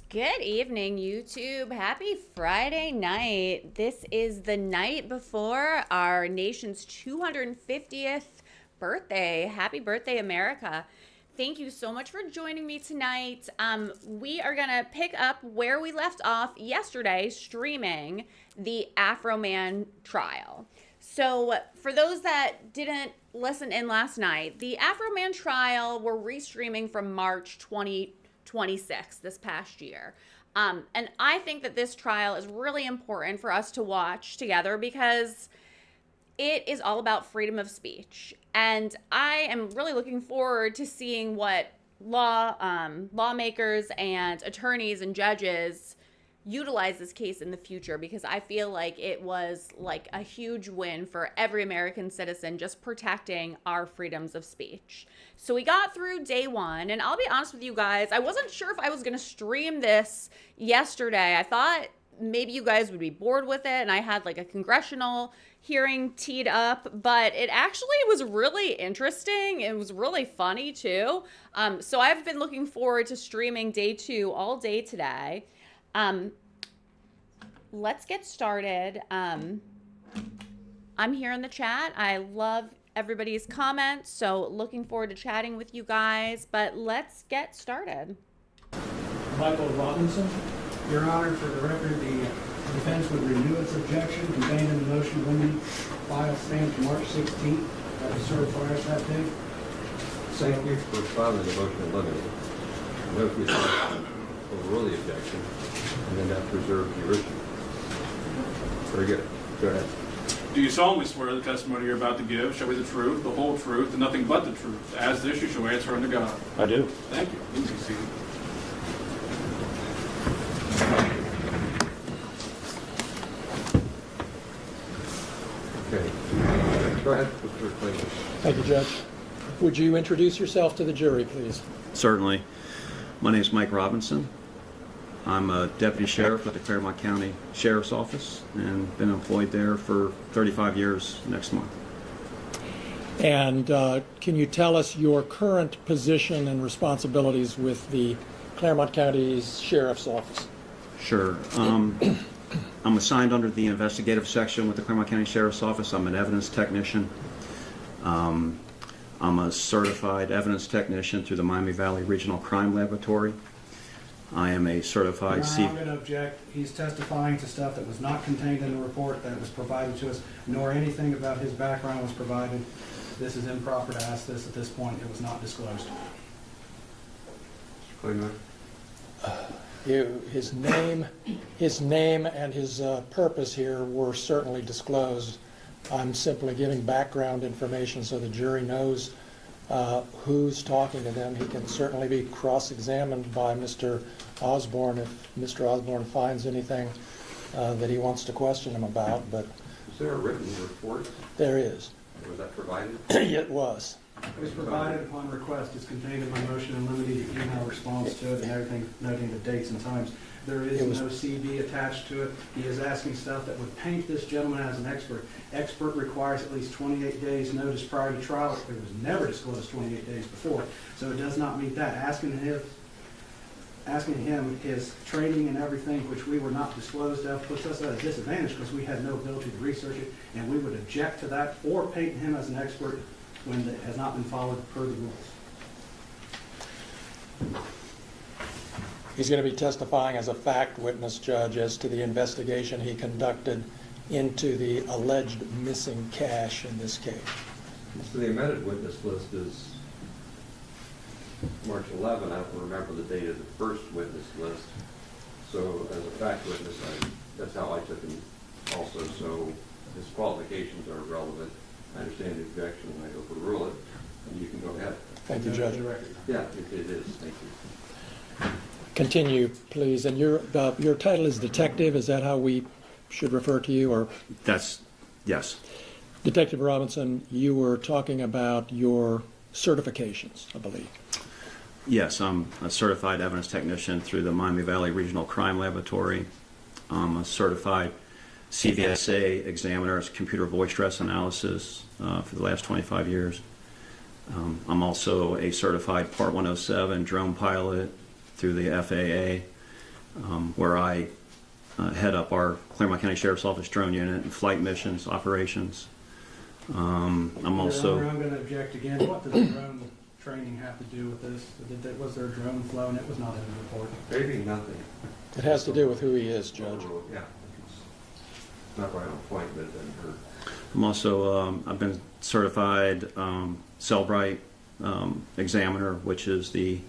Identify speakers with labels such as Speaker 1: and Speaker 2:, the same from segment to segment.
Speaker 1: Good evening, YouTube. Happy Friday night. This is the night before our nation's 250th birthday. Happy birthday, America. Thank you so much for joining me tonight. We are going to pick up where we left off yesterday, streaming the Afroman trial. So for those that didn't listen in last night, the Afroman trial we're restreaming from March 2026, this past year. And I think that this trial is really important for us to watch together because it is all about freedom of speech. And I am really looking forward to seeing what lawmakers and attorneys and judges utilize this case in the future, because I feel like it was like a huge win for every American citizen, just protecting our freedoms of speech. So we got through day one, and I'll be honest with you guys, I wasn't sure if I was going to stream this yesterday. I thought maybe you guys would be bored with it, and I had like a congressional hearing teed up, but it actually was really interesting. It was really funny too. So I've been looking forward to streaming day two all day today. Let's get started. I'm here in the chat. I love everybody's comments, so looking forward to chatting with you guys, but let's get started.
Speaker 2: Michael Robinson.
Speaker 3: Your Honor, for the record, the defense would renew its objection contained in the motion limiting file stamped March 16th at the certifiers that day.
Speaker 4: Thank you for filing the motion in limine. Note we overrule the objection and then have to reserve the original. Very good. Go ahead.
Speaker 2: Do you solemnly swear the testimony you're about to give shall be the truth, the whole truth, and nothing but the truth? As this, you shall answer unto God.
Speaker 5: I do.
Speaker 2: Thank you. Please be seated.
Speaker 4: Okay. Go ahead, Mr. Clinton.
Speaker 5: Thank you, Judge. Would you introduce yourself to the jury, please?
Speaker 6: Certainly. My name is Mike Robinson. I'm a deputy sheriff at the Claremont County Sheriff's Office and been employed there for 35 years next month.
Speaker 5: And can you tell us your current position and responsibilities with the Claremont County Sheriff's Office?
Speaker 6: Sure. I'm assigned under the investigative section with the Claremont County Sheriff's Office. I'm an evidence technician. I'm a certified evidence technician through the Miami Valley Regional Crime Laboratory. I am a certified
Speaker 3: I'm going to object. He's testifying to stuff that was not contained in the report that was provided to us, nor anything about his background was provided. This is improper to ask this at this point. It was not disclosed.
Speaker 4: Mr. Clinton.
Speaker 5: His name and his purpose here were certainly disclosed. I'm simply giving background information so the jury knows who's talking to them. He can certainly be cross-examined by Mr. Osborne if Mr. Osborne finds anything that he wants to question him about, but
Speaker 4: Is there a written report?
Speaker 5: there is.
Speaker 4: Was that provided?
Speaker 5: It was.
Speaker 3: It was provided upon request. It's contained in my motion and limited the email response to it and everything, noting the dates and times. There is no CV attached to it. He is asking stuff that would paint this gentleman as an expert. Expert requires at least 28 days notice prior to trial. It was never disclosed 28 days before, so it does not meet that. Asking him his training and everything, which we were not disclosed of, puts us at a disadvantage because we had no ability to research it, and we would object to that or paint him as an expert when it has not been followed per the rules.
Speaker 5: He's going to be testifying as a fact witness, Judge, as to the investigation he conducted into the alleged missing cash in this case.
Speaker 4: So the amended witness list is March 11. I don't remember the date of the first witness list. So as a fact witness, that's how I took him also. So his qualifications are relevant. I understand the objection and I overrule it. And you can go ahead.
Speaker 5: Thank you, Judge.
Speaker 4: Yeah, it is. Thank you.
Speaker 5: Continue, please. And your title is detective. Is that how we should refer to you? Or
Speaker 6: Yes.
Speaker 5: Detective Robinson, you were talking about your certifications, I believe.
Speaker 6: Yes, I'm a certified evidence technician through the Miami Valley Regional Crime Laboratory. I'm a certified CVSA examiner as computer voice stress analysis for the last 25 years. I'm also a certified Part 107 drone pilot through the FAA. where I head up our Claremont County Sheriff's Office drone unit and flight missions operations. I'm
Speaker 3: Your
Speaker 6: also...
Speaker 3: Honor, I'm going to object again. What does drone training have to do with this? Was there a drone flown? It was not in the report.
Speaker 4: Maybe nothing.
Speaker 5: It has to do with who he is, Judge.
Speaker 4: Yeah. It's not right on point, but it doesn't hurt.
Speaker 6: I'm also, I've been certified Cellbrite examiner, which is the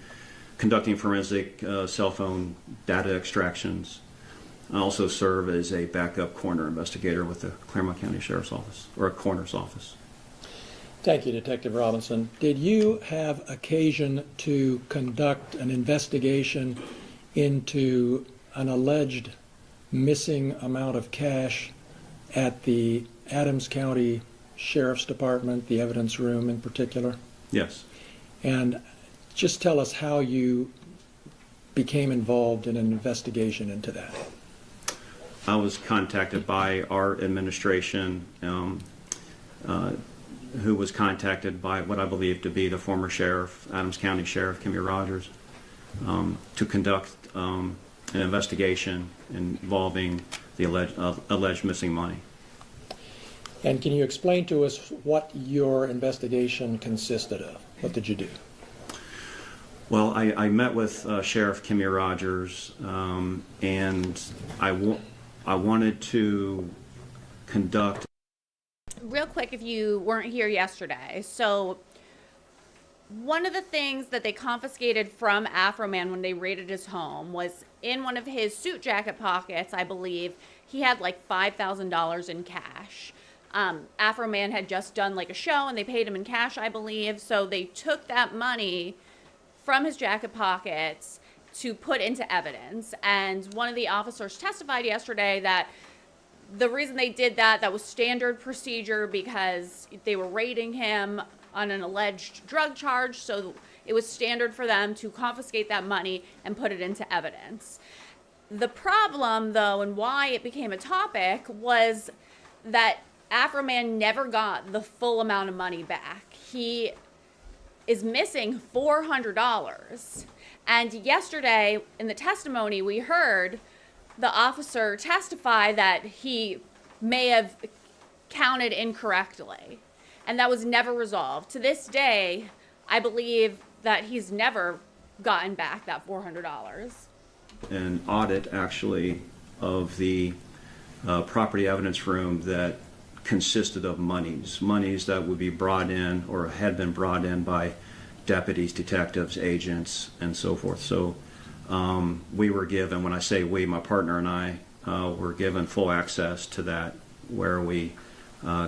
Speaker 6: conducting forensic cell phone data extractions. I also serve as a backup coroner investigator with the Claremont County Sheriff's Office, or a coroner's office.
Speaker 5: Thank you, Detective Robinson. Did you have occasion to conduct an investigation into an alleged missing amount of cash at the Adams County Sheriff's Department, the evidence room in particular?
Speaker 6: Yes.
Speaker 5: And just tell us how you became involved in an investigation into that.
Speaker 6: I was contacted by our administration, who was contacted by what I believe to be the former sheriff, Adams County Sheriff Kimmy Rogers, to conduct an investigation involving the alleged missing money.
Speaker 5: And can you explain to us what your investigation consisted of? What did you do?
Speaker 6: Well, I met with Sheriff Kimmy Rogers, and I wanted to conduct...
Speaker 1: Real quick, if you weren't here yesterday. So one of the things that they confiscated from Afroman when they raided his home was in one of his suit jacket pockets, I believe, he had like $5,000 in cash. Afroman had just done like a show and they paid him in cash, I believe. So they took that money from his jacket pockets to put into evidence. And one of the officers testified yesterday that the reason they did that was standard procedure because they were raiding him on an alleged drug charge. So it was standard for them to confiscate that money and put it into evidence. The problem, though, and why it became a topic was that Afroman never got the full amount of money back. He is missing $400. And yesterday in the testimony we heard the officer testify that he may have counted incorrectly. And that was never resolved. To this day, I believe that he's never gotten back that $400.
Speaker 6: An audit, actually, of the property evidence room that consisted of monies that would be brought in or had been brought in by deputies, detectives, agents, and so forth. So we were given, when I say we, my partner and I, were given full access to that, where we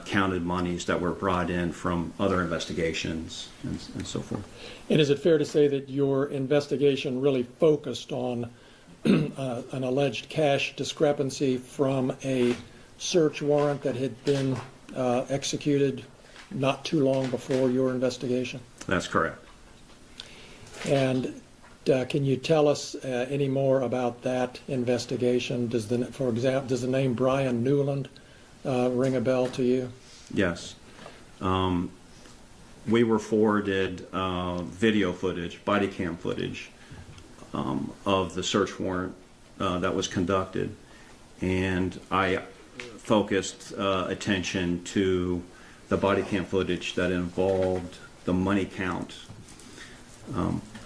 Speaker 6: counted monies that were brought in from other investigations and so forth.
Speaker 5: And is it fair to say that your investigation really focused on an alleged cash discrepancy from a search warrant that had been executed not too long before your investigation?
Speaker 6: That's correct.
Speaker 5: And can you tell us any more about that investigation? For example, does the name Brian Newland ring a bell to you?
Speaker 6: Yes. We were forwarded video footage, body cam footage, of the search warrant that was conducted, and I focused attention to the body cam footage that involved the money count.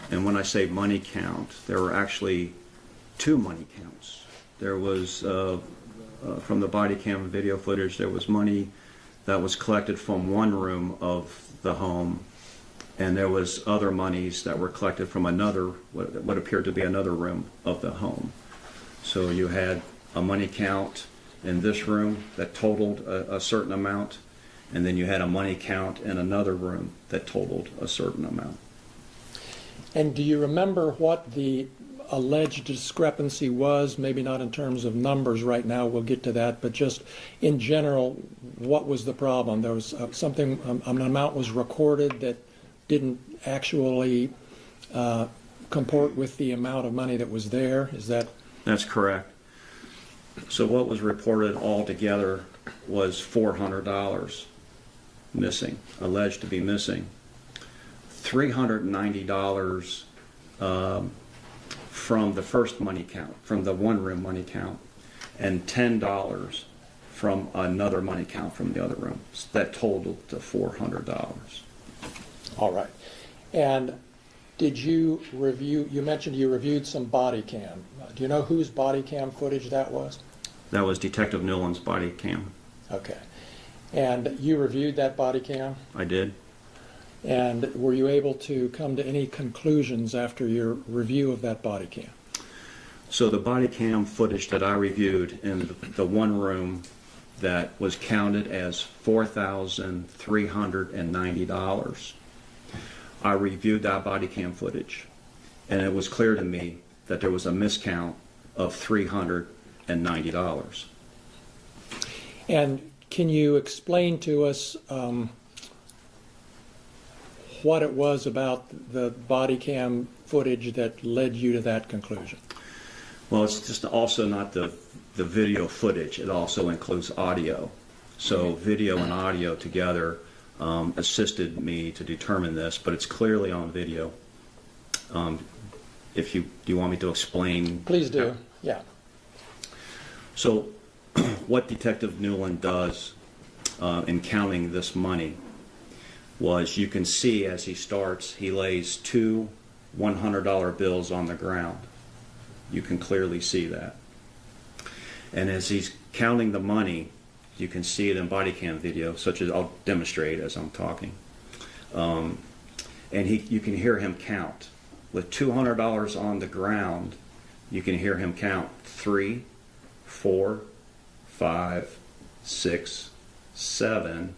Speaker 6: And when I say money count, there were actually two money counts. There was, from the body cam video footage, there was money that was collected from one room of the home, and there was other monies that were collected from another, what appeared to be another room of the home. So you had a money count in this room that totaled a certain amount, and then you had a money count in another room that totaled a certain amount.
Speaker 5: And do you remember what the alleged discrepancy was? Maybe not in terms of numbers right now, we'll get to that, but just in general, what was the problem? There was something, an amount was recorded that didn't actually comport with the amount of money that was there. Is that?
Speaker 6: That's correct. So what was reported altogether was $400 missing, alleged to be missing. $390 from the first money count, from the one-room money count, and $10 from another money count from the other room. So that totaled to $400.
Speaker 5: All right. And did you review, you mentioned you reviewed some body cam. Do you know whose body cam footage that was?
Speaker 6: That was Detective Newland's body cam.
Speaker 5: Okay. And you reviewed that body cam?
Speaker 6: I did.
Speaker 5: And were you able to come to any conclusions after your review of that body cam?
Speaker 6: So the body cam footage that I reviewed in the one room that was counted as $4,390, I reviewed that body cam footage, and it was clear to me that there was a miscount of $390.
Speaker 5: And can you explain to us what it was about the body cam footage that led you to that conclusion?
Speaker 6: Well, it's just also not the video footage. It also includes audio. So video and audio together assisted me to determine this, but it's clearly on video. Do you want me to explain?
Speaker 5: Please do. Yeah.
Speaker 6: So what Detective Newland does in counting this money was, you can see as he starts, he lays two $100 bills on the ground. You can clearly see that. And as he's counting the money, you can see it in body cam video, such as I'll demonstrate as I'm talking. And you can hear him count. With $200 on the ground, you can hear him count 3, 4, 5, 6, 7,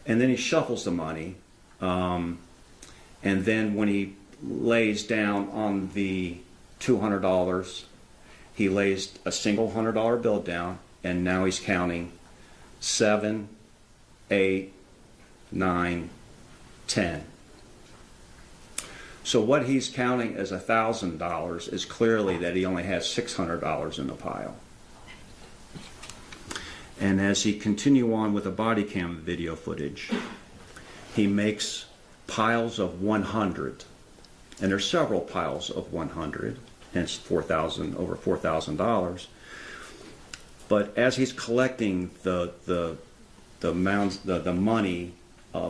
Speaker 6: and then he shuffles the money. And then when he lays down on the $200, he lays a single $100 bill down, and now he's counting 7, 8, 9, 10. So what he's counting as $1,000 is clearly that he only has $600 in the pile. And as he continue on with the body cam video footage, he makes piles of 100, and there's several piles of 100, hence over $4,000. But as he's collecting the money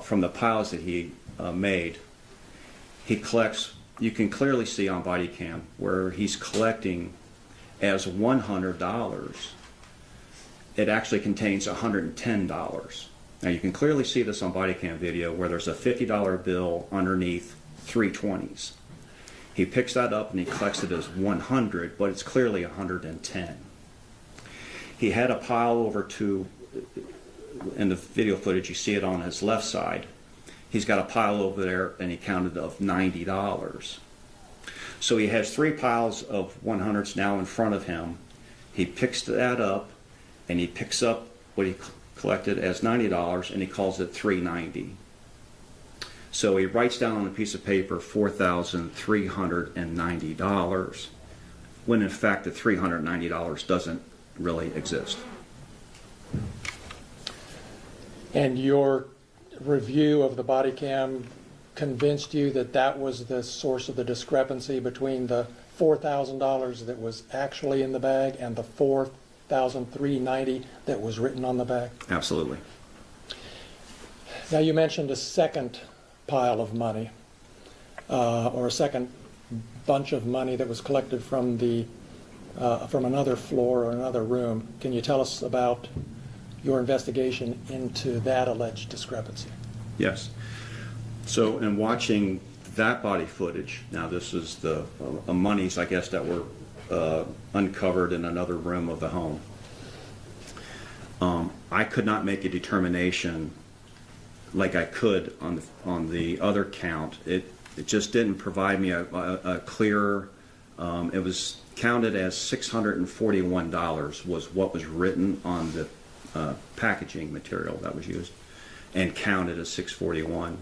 Speaker 6: from the piles that he made, he collects. You can clearly see on body cam where he's collecting as $100. It actually contains $110. Now you can clearly see this on body cam video where there's a $50 bill underneath 320s. He picks that up and he collects it as 100, but it's clearly 110. He had a pile over to, in the video footage you see it on his left side, he's got a pile over there and he counted of $90. So he has 3 piles of 100s now in front of him. He picks that up and he picks up what he collected as $90 and he calls it $390. So he writes down on a piece of paper $4,390, when in fact the $390 doesn't really exist.
Speaker 5: And your review of the body cam convinced you that that was the source of the discrepancy between the $4,000 that was actually in the bag and the $4,390 that was written on the bag?
Speaker 6: Absolutely.
Speaker 5: Now you mentioned a second pile of money, or a second bunch of money that was collected from another floor or another room. Can you tell us about your investigation into that alleged discrepancy?
Speaker 6: Yes. So in watching that body footage, now this is the monies, I guess, that were uncovered in another room of the home. I could not make a determination like I could on the other count. It just didn't provide me a clear. It was counted as $641 was what was written on the packaging material that was used, and counted as $641.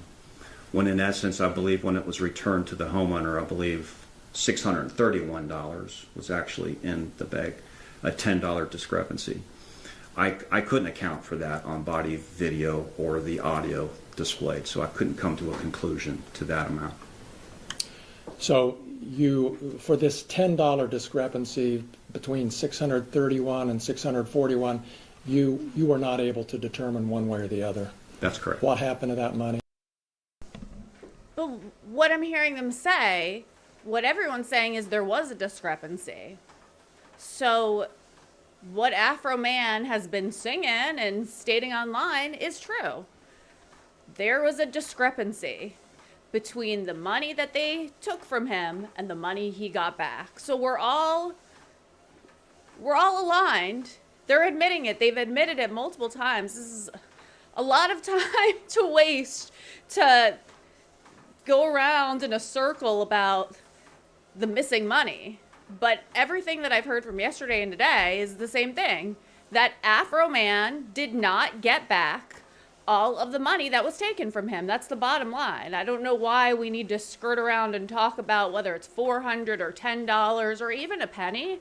Speaker 6: When in essence, I believe when it was returned to the homeowner, I believe $631 was actually in the bag, a $10 discrepancy. I couldn't account for that on body video or the audio displayed, so I couldn't come to a conclusion to that amount.
Speaker 5: So for this $10 discrepancy between 631 and 641, you were not able to determine one way or the other.
Speaker 6: That's correct.
Speaker 5: What happened to that money?
Speaker 1: But what I'm hearing them say, what everyone's saying is there was a discrepancy. So what Afroman has been singing and stating online is true. There was a discrepancy between the money that they took from him and the money he got back. So we're all aligned. They're admitting it. They've admitted it multiple times. This is a lot of time to waste to go around in a circle about the missing money. But everything that I've heard from yesterday and today is the same thing, that Afroman did not get back all of the money that was taken from him. That's the bottom line. I don't know why we need to skirt around and talk about whether it's $400 or $10 or even a penny.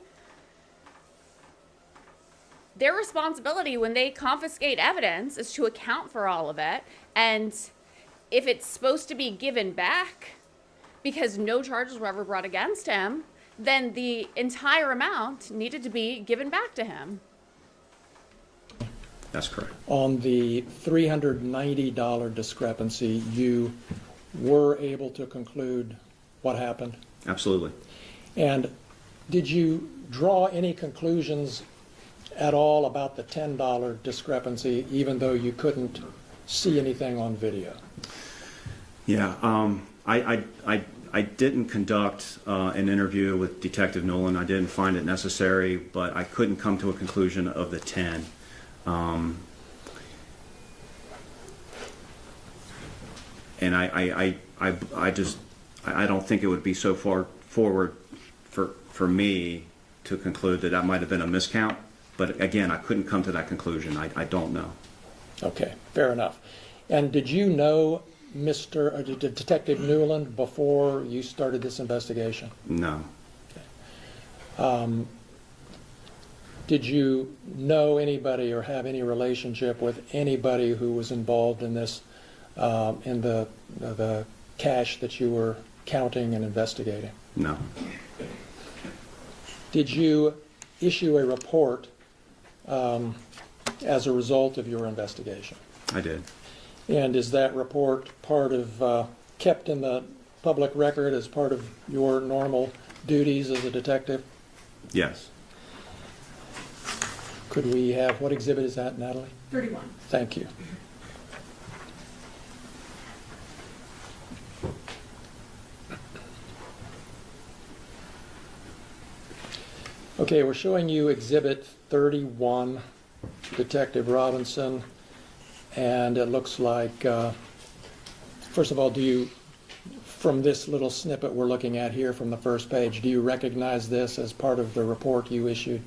Speaker 1: Their responsibility when they confiscate evidence is to account for all of it. And if it's supposed to be given back because no charges were ever brought against him, then the entire amount needed to be given back to him.
Speaker 6: That's correct.
Speaker 5: On the $390 discrepancy, you were able to conclude what happened?
Speaker 6: Absolutely.
Speaker 5: And did you draw any conclusions at all about the $10 discrepancy, even though you couldn't see anything on video?
Speaker 6: Yeah, I didn't conduct an interview with Detective Nolan. I didn't find it necessary, but I couldn't come to a conclusion of the 10. And I don't think it would be so far forward for me to conclude that might have been a miscount. But again, I couldn't come to that conclusion. I don't know.
Speaker 5: Okay, fair enough. And did you know Detective Newland before you started this investigation?
Speaker 6: No.
Speaker 5: Did you know anybody or have any relationship with anybody who was involved in this, in the cash that you were counting and investigating?
Speaker 6: No.
Speaker 5: Did you issue a report as a result of your investigation?
Speaker 6: I did.
Speaker 5: And is that report part of, kept in the public record as part of your normal duties as a detective?
Speaker 6: Yes.
Speaker 5: Could we have, what exhibit is that, Natalie?
Speaker 7: 31.
Speaker 5: Thank you. Okay, we're showing you exhibit 31, Detective Robinson, and it looks like, first of all, from this little snippet we're looking at here from the first page, do you recognize this as part of the report you issued?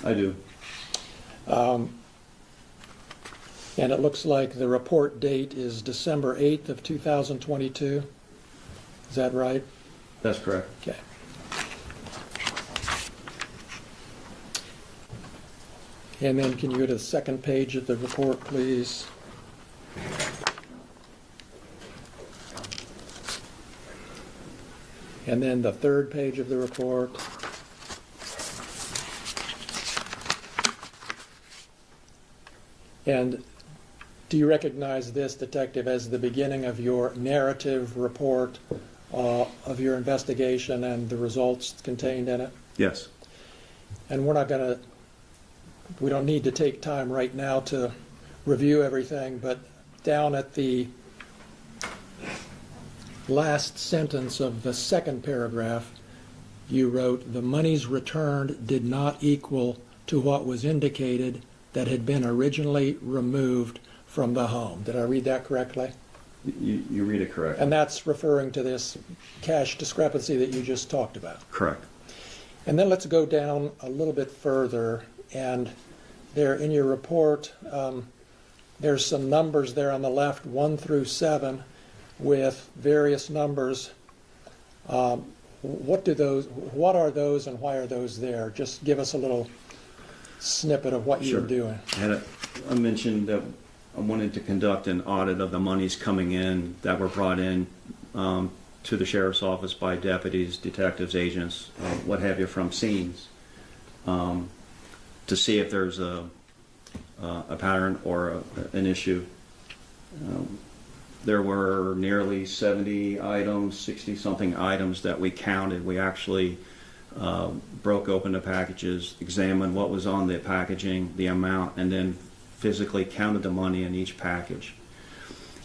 Speaker 6: I do.
Speaker 5: And it looks like the report date is December 8th of 2022. Is that right?
Speaker 6: That's correct.
Speaker 5: Okay. And then can you go to the second page of the report, please? And then the third page of the report. And do you recognize this, Detective, as the beginning of your narrative report of your investigation and the results contained in it?
Speaker 6: Yes.
Speaker 5: And we don't need to take time right now to review everything, but down at the last sentence of the second paragraph, you wrote, "The monies returned did not equal to what was indicated that had been originally removed from the home." Did I read that correctly?
Speaker 6: You read it correctly.
Speaker 5: And that's referring to this cash discrepancy that you just talked about.
Speaker 6: Correct.
Speaker 5: And then let's go down a little bit further, and there in your report, there's some numbers there on the left, 1 through 7, with various numbers. What are those and why are those there? Just give us a little snippet of what you're doing.
Speaker 6: I mentioned that I wanted to conduct an audit of the monies coming in that were brought in to the sheriff's office by deputies, detectives, agents, what have you, from scenes, to see if there's a pattern or an issue. There were nearly 70 items, 60-something items that we counted. We actually broke open the packages, examined what was on the packaging, the amount, and then physically counted the money in each package.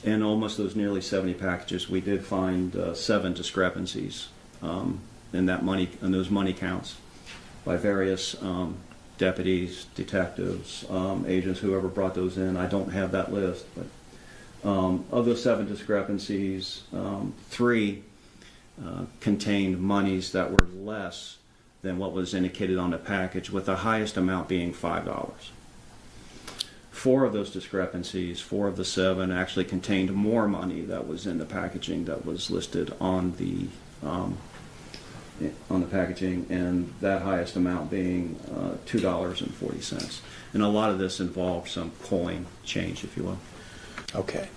Speaker 6: In almost those nearly 70 packages, we did find 7 discrepancies in those money counts by various deputies, detectives, agents, whoever brought those in. I don't have that list, but of those 7 discrepancies, 3 contained monies that were less than what was indicated on the package, with the highest amount being $5. 4 of those discrepancies, 4 of the 7, actually contained more money that was in the packaging that was listed on the packaging, and that highest amount being $2.40. And a lot of this involved some coin change, if you will.
Speaker 5: Okay.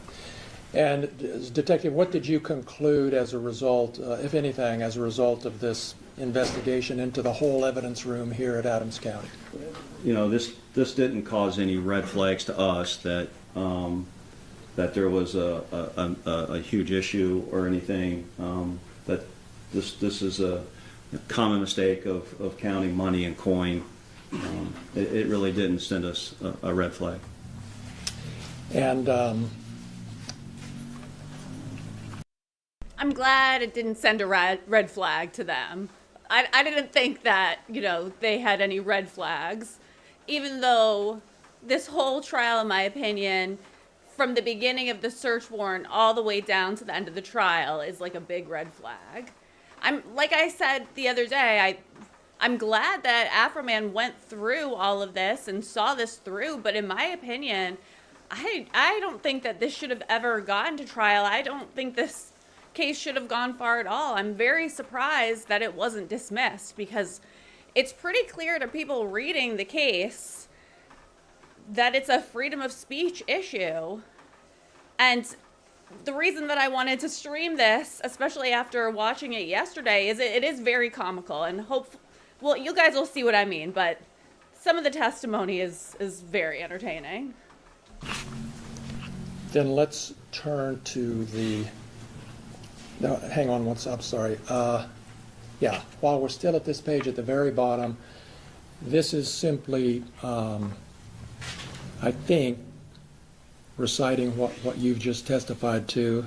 Speaker 5: And Detective, what did you conclude as a result, if anything, as a result of this investigation into the whole evidence room here at Adams County?
Speaker 6: You know, this didn't cause any red flags to us that that there was a huge issue or anything. That this is a common mistake of counting money and coin. It really didn't send us a red flag.
Speaker 5: And
Speaker 1: I'm glad it didn't send a red flag to them. I didn't think that, they had any red flags, even though this whole trial, in my opinion, from the beginning of the search warrant all the way down to the end of the trial, is like a big red flag. Like I said the other day, I'm glad that Afroman went through all of this and saw this through, but in my opinion, I don't think that this should have ever gotten to trial. I don't think this case should have gone far at all. I'm very surprised that it wasn't dismissed, because it's pretty clear to people reading the case that it's a freedom of speech issue. And the reason that I wanted to stream this, especially after watching it yesterday, is it is very comical, and well, you guys will see what I mean, but some of the testimony is very entertaining.
Speaker 5: then let's turn to the, no, hang on one second, sorry. Yeah, while we're still at this page at the very bottom, this is simply, I think, reciting what you've just testified to.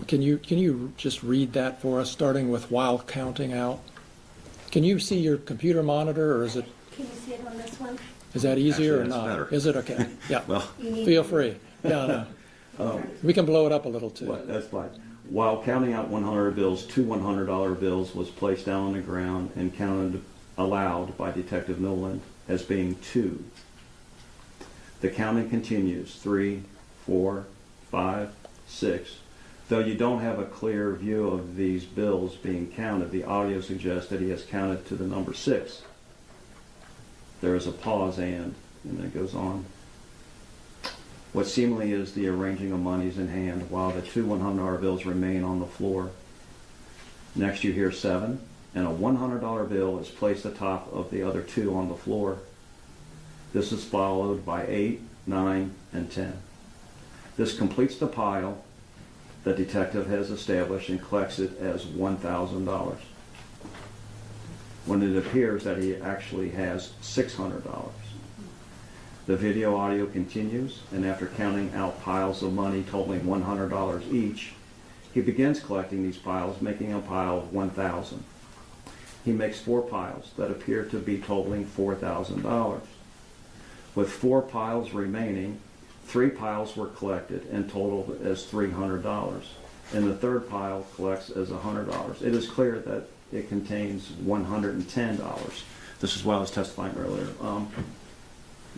Speaker 5: Can you just read that for us, starting with while counting out? Can you see your computer monitor, or is it?
Speaker 7: Can you see it on this one?
Speaker 5: Is that easier
Speaker 6: Actually,
Speaker 5: or
Speaker 6: that's
Speaker 5: not?
Speaker 6: better.
Speaker 5: Is it okay? Yeah.
Speaker 6: Well,
Speaker 5: Feel free. Yeah, no. We can blow it up a little too.
Speaker 6: well, that's fine. While counting out 100 bills, 2 $100 bills was placed down on the ground and counted aloud by Detective Noland as being 2. The counting continues, 3, 4, 5, 6. Though you don't have a clear view of these bills being counted, the audio suggests that he has counted to the number 6. There is a pause and then it goes on. What seemingly is the arranging of monies in hand while the 2 $100 bills remain on the floor. Next you hear 7, and a $100 bill is placed atop of the other 2 on the floor. This is followed by 8, 9, and 10. This completes the pile the detective has established and collects it as $1,000, when it appears that he actually has $600. The video audio continues, and after counting out piles of money totaling $100 each, he begins collecting these piles, making a pile of $1,000. He makes 4 piles that appear to be totaling $4,000. With 4 piles remaining, 3 piles were collected and totaled as $300, and the third pile collects as $100. It is clear that it contains $110. This is why I was testifying earlier.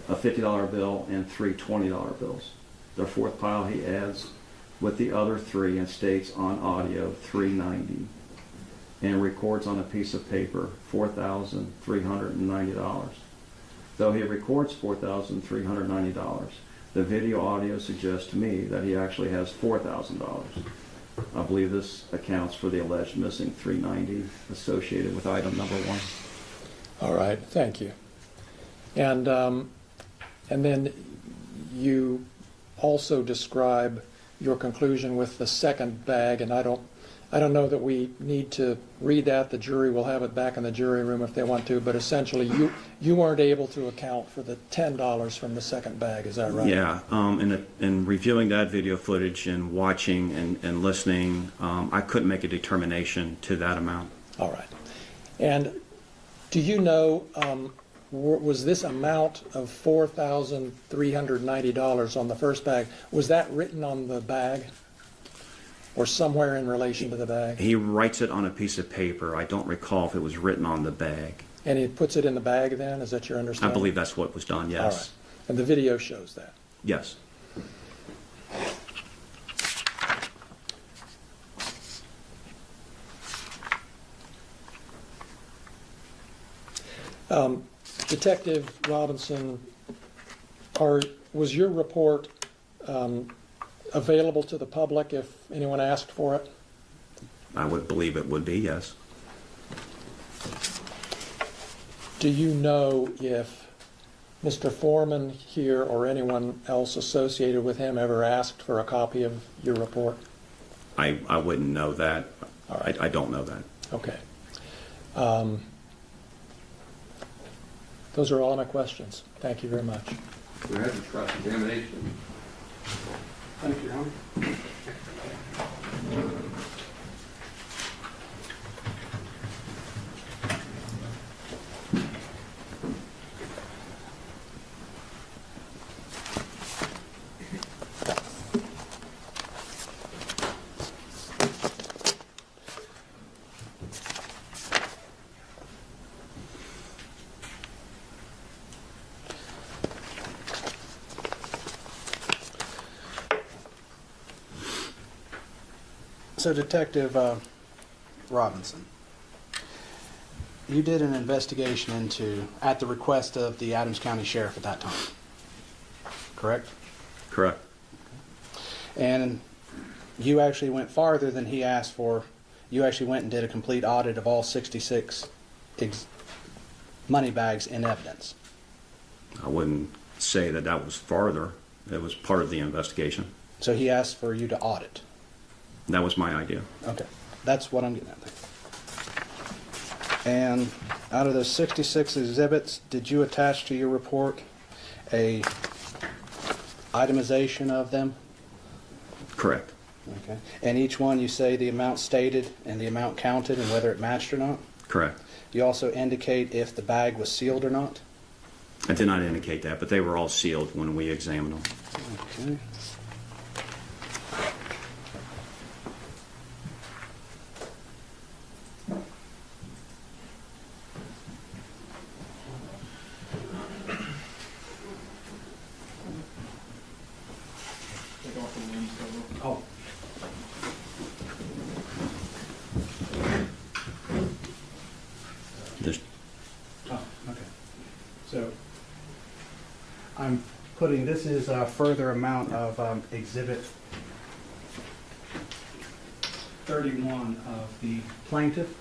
Speaker 6: A $50 bill and 3 $20 bills. The fourth pile he adds with the other 3 and states on audio $390 and records on a piece of paper $4,390. Though he records $4,390, the video audio suggests to me that he actually has $4,000. I believe this accounts for the alleged missing 390 associated with item number 1.
Speaker 5: All right, thank you. And then you also describe your conclusion with the second bag, and I don't know that we need to read that. The jury will have it back in the jury room if they want to, but essentially you weren't able to account for the $10 from the second bag, is that right?
Speaker 6: Yeah, in reviewing that video footage and watching and listening, I couldn't make a determination to that amount.
Speaker 5: All right. And do you know, was this amount of $4,390 on the first bag, was that written on the bag or somewhere in relation to the bag?
Speaker 6: He writes it on a piece of paper. I don't recall if it was written on the bag.
Speaker 5: And he puts it in the bag then? Is that your
Speaker 6: I
Speaker 5: understanding?
Speaker 6: believe that's what was done, yes.
Speaker 5: All right. And the video shows that?
Speaker 6: Yes.
Speaker 5: Detective Robinson, was your report available to the public if anyone asked for it?
Speaker 6: I would believe it would be, yes.
Speaker 5: Do you know if Mr. Foreman here or anyone else associated with him ever asked for a copy of your report?
Speaker 6: I wouldn't know that.
Speaker 5: All right.
Speaker 6: I don't know that.
Speaker 5: Okay. Those are all of my questions. Thank you very much.
Speaker 4: We have the cross-examination.
Speaker 3: Thank you, Your Honor.
Speaker 7: So, Detective Robinson, you did an investigation at the request of the Adams County Sheriff at that time, correct?
Speaker 6: Correct.
Speaker 7: And you actually went farther than he asked for. You actually went and did a complete audit of all 66 money bags in evidence.
Speaker 6: I wouldn't say that that was farther. It was part of the investigation.
Speaker 7: So he asked for you to audit.
Speaker 6: That was my idea.
Speaker 7: Okay, that's what I'm getting at there. And out of those 66 exhibits, did you attach to your report a itemization of them?
Speaker 6: Correct.
Speaker 7: Okay. And each one you say the amount stated and the amount counted and whether it matched or not?
Speaker 6: Correct.
Speaker 7: You also indicate if the bag was sealed or not?
Speaker 6: I did not indicate that, but they were all sealed when we examined them.
Speaker 7: Okay.
Speaker 3: Oh,
Speaker 6: There's,
Speaker 3: oh, okay. So I'm putting, this is a further amount of Exhibit 31 of the plaintiff.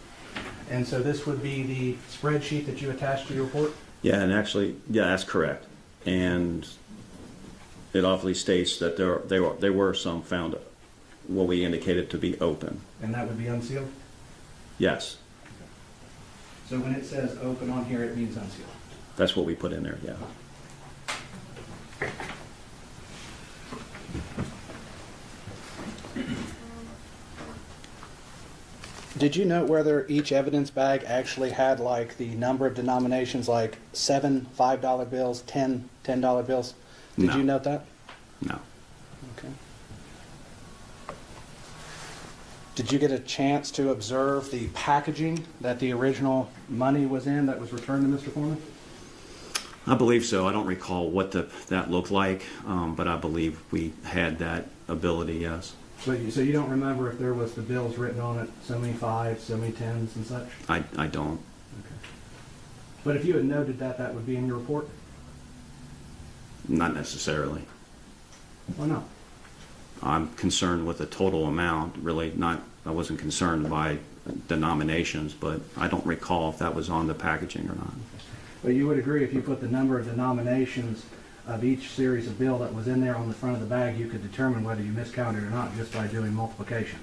Speaker 3: And so this would be the spreadsheet that you attached to your report?
Speaker 6: yeah, and actually, yeah, that's correct. And it awfully states that there were some found what we indicated to be open.
Speaker 3: And that would be unsealed?
Speaker 6: Yes,
Speaker 3: So when it says open on here, it means unsealed?
Speaker 6: that's what we put in there, yeah.
Speaker 7: Did you note whether each evidence bag actually had like the number of denominations, like 7 $5 bills, 10 $10 bills? Did
Speaker 6: No.
Speaker 7: you note that?
Speaker 6: No.
Speaker 7: Okay. Did you get a chance to observe the packaging that the original money was in that was returned to Mr. Foreman?
Speaker 6: I believe so. I don't recall what that looked like, but I believe we had that ability, yes.
Speaker 3: So you don't remember if there was the bills written on it, so many 5s, so many 10s and such?
Speaker 6: I don't.
Speaker 3: Okay. But if you had noted that, that would be in your report?
Speaker 6: Not necessarily.
Speaker 3: Why not?
Speaker 6: I'm concerned with the total amount, really not, I wasn't concerned by denominations, but I don't recall if that was on the packaging or not.
Speaker 3: But you would agree if you put the number of denominations of each series of bill that was in there on the front of the bag, you could determine whether you miscounted or not just by doing multiplication.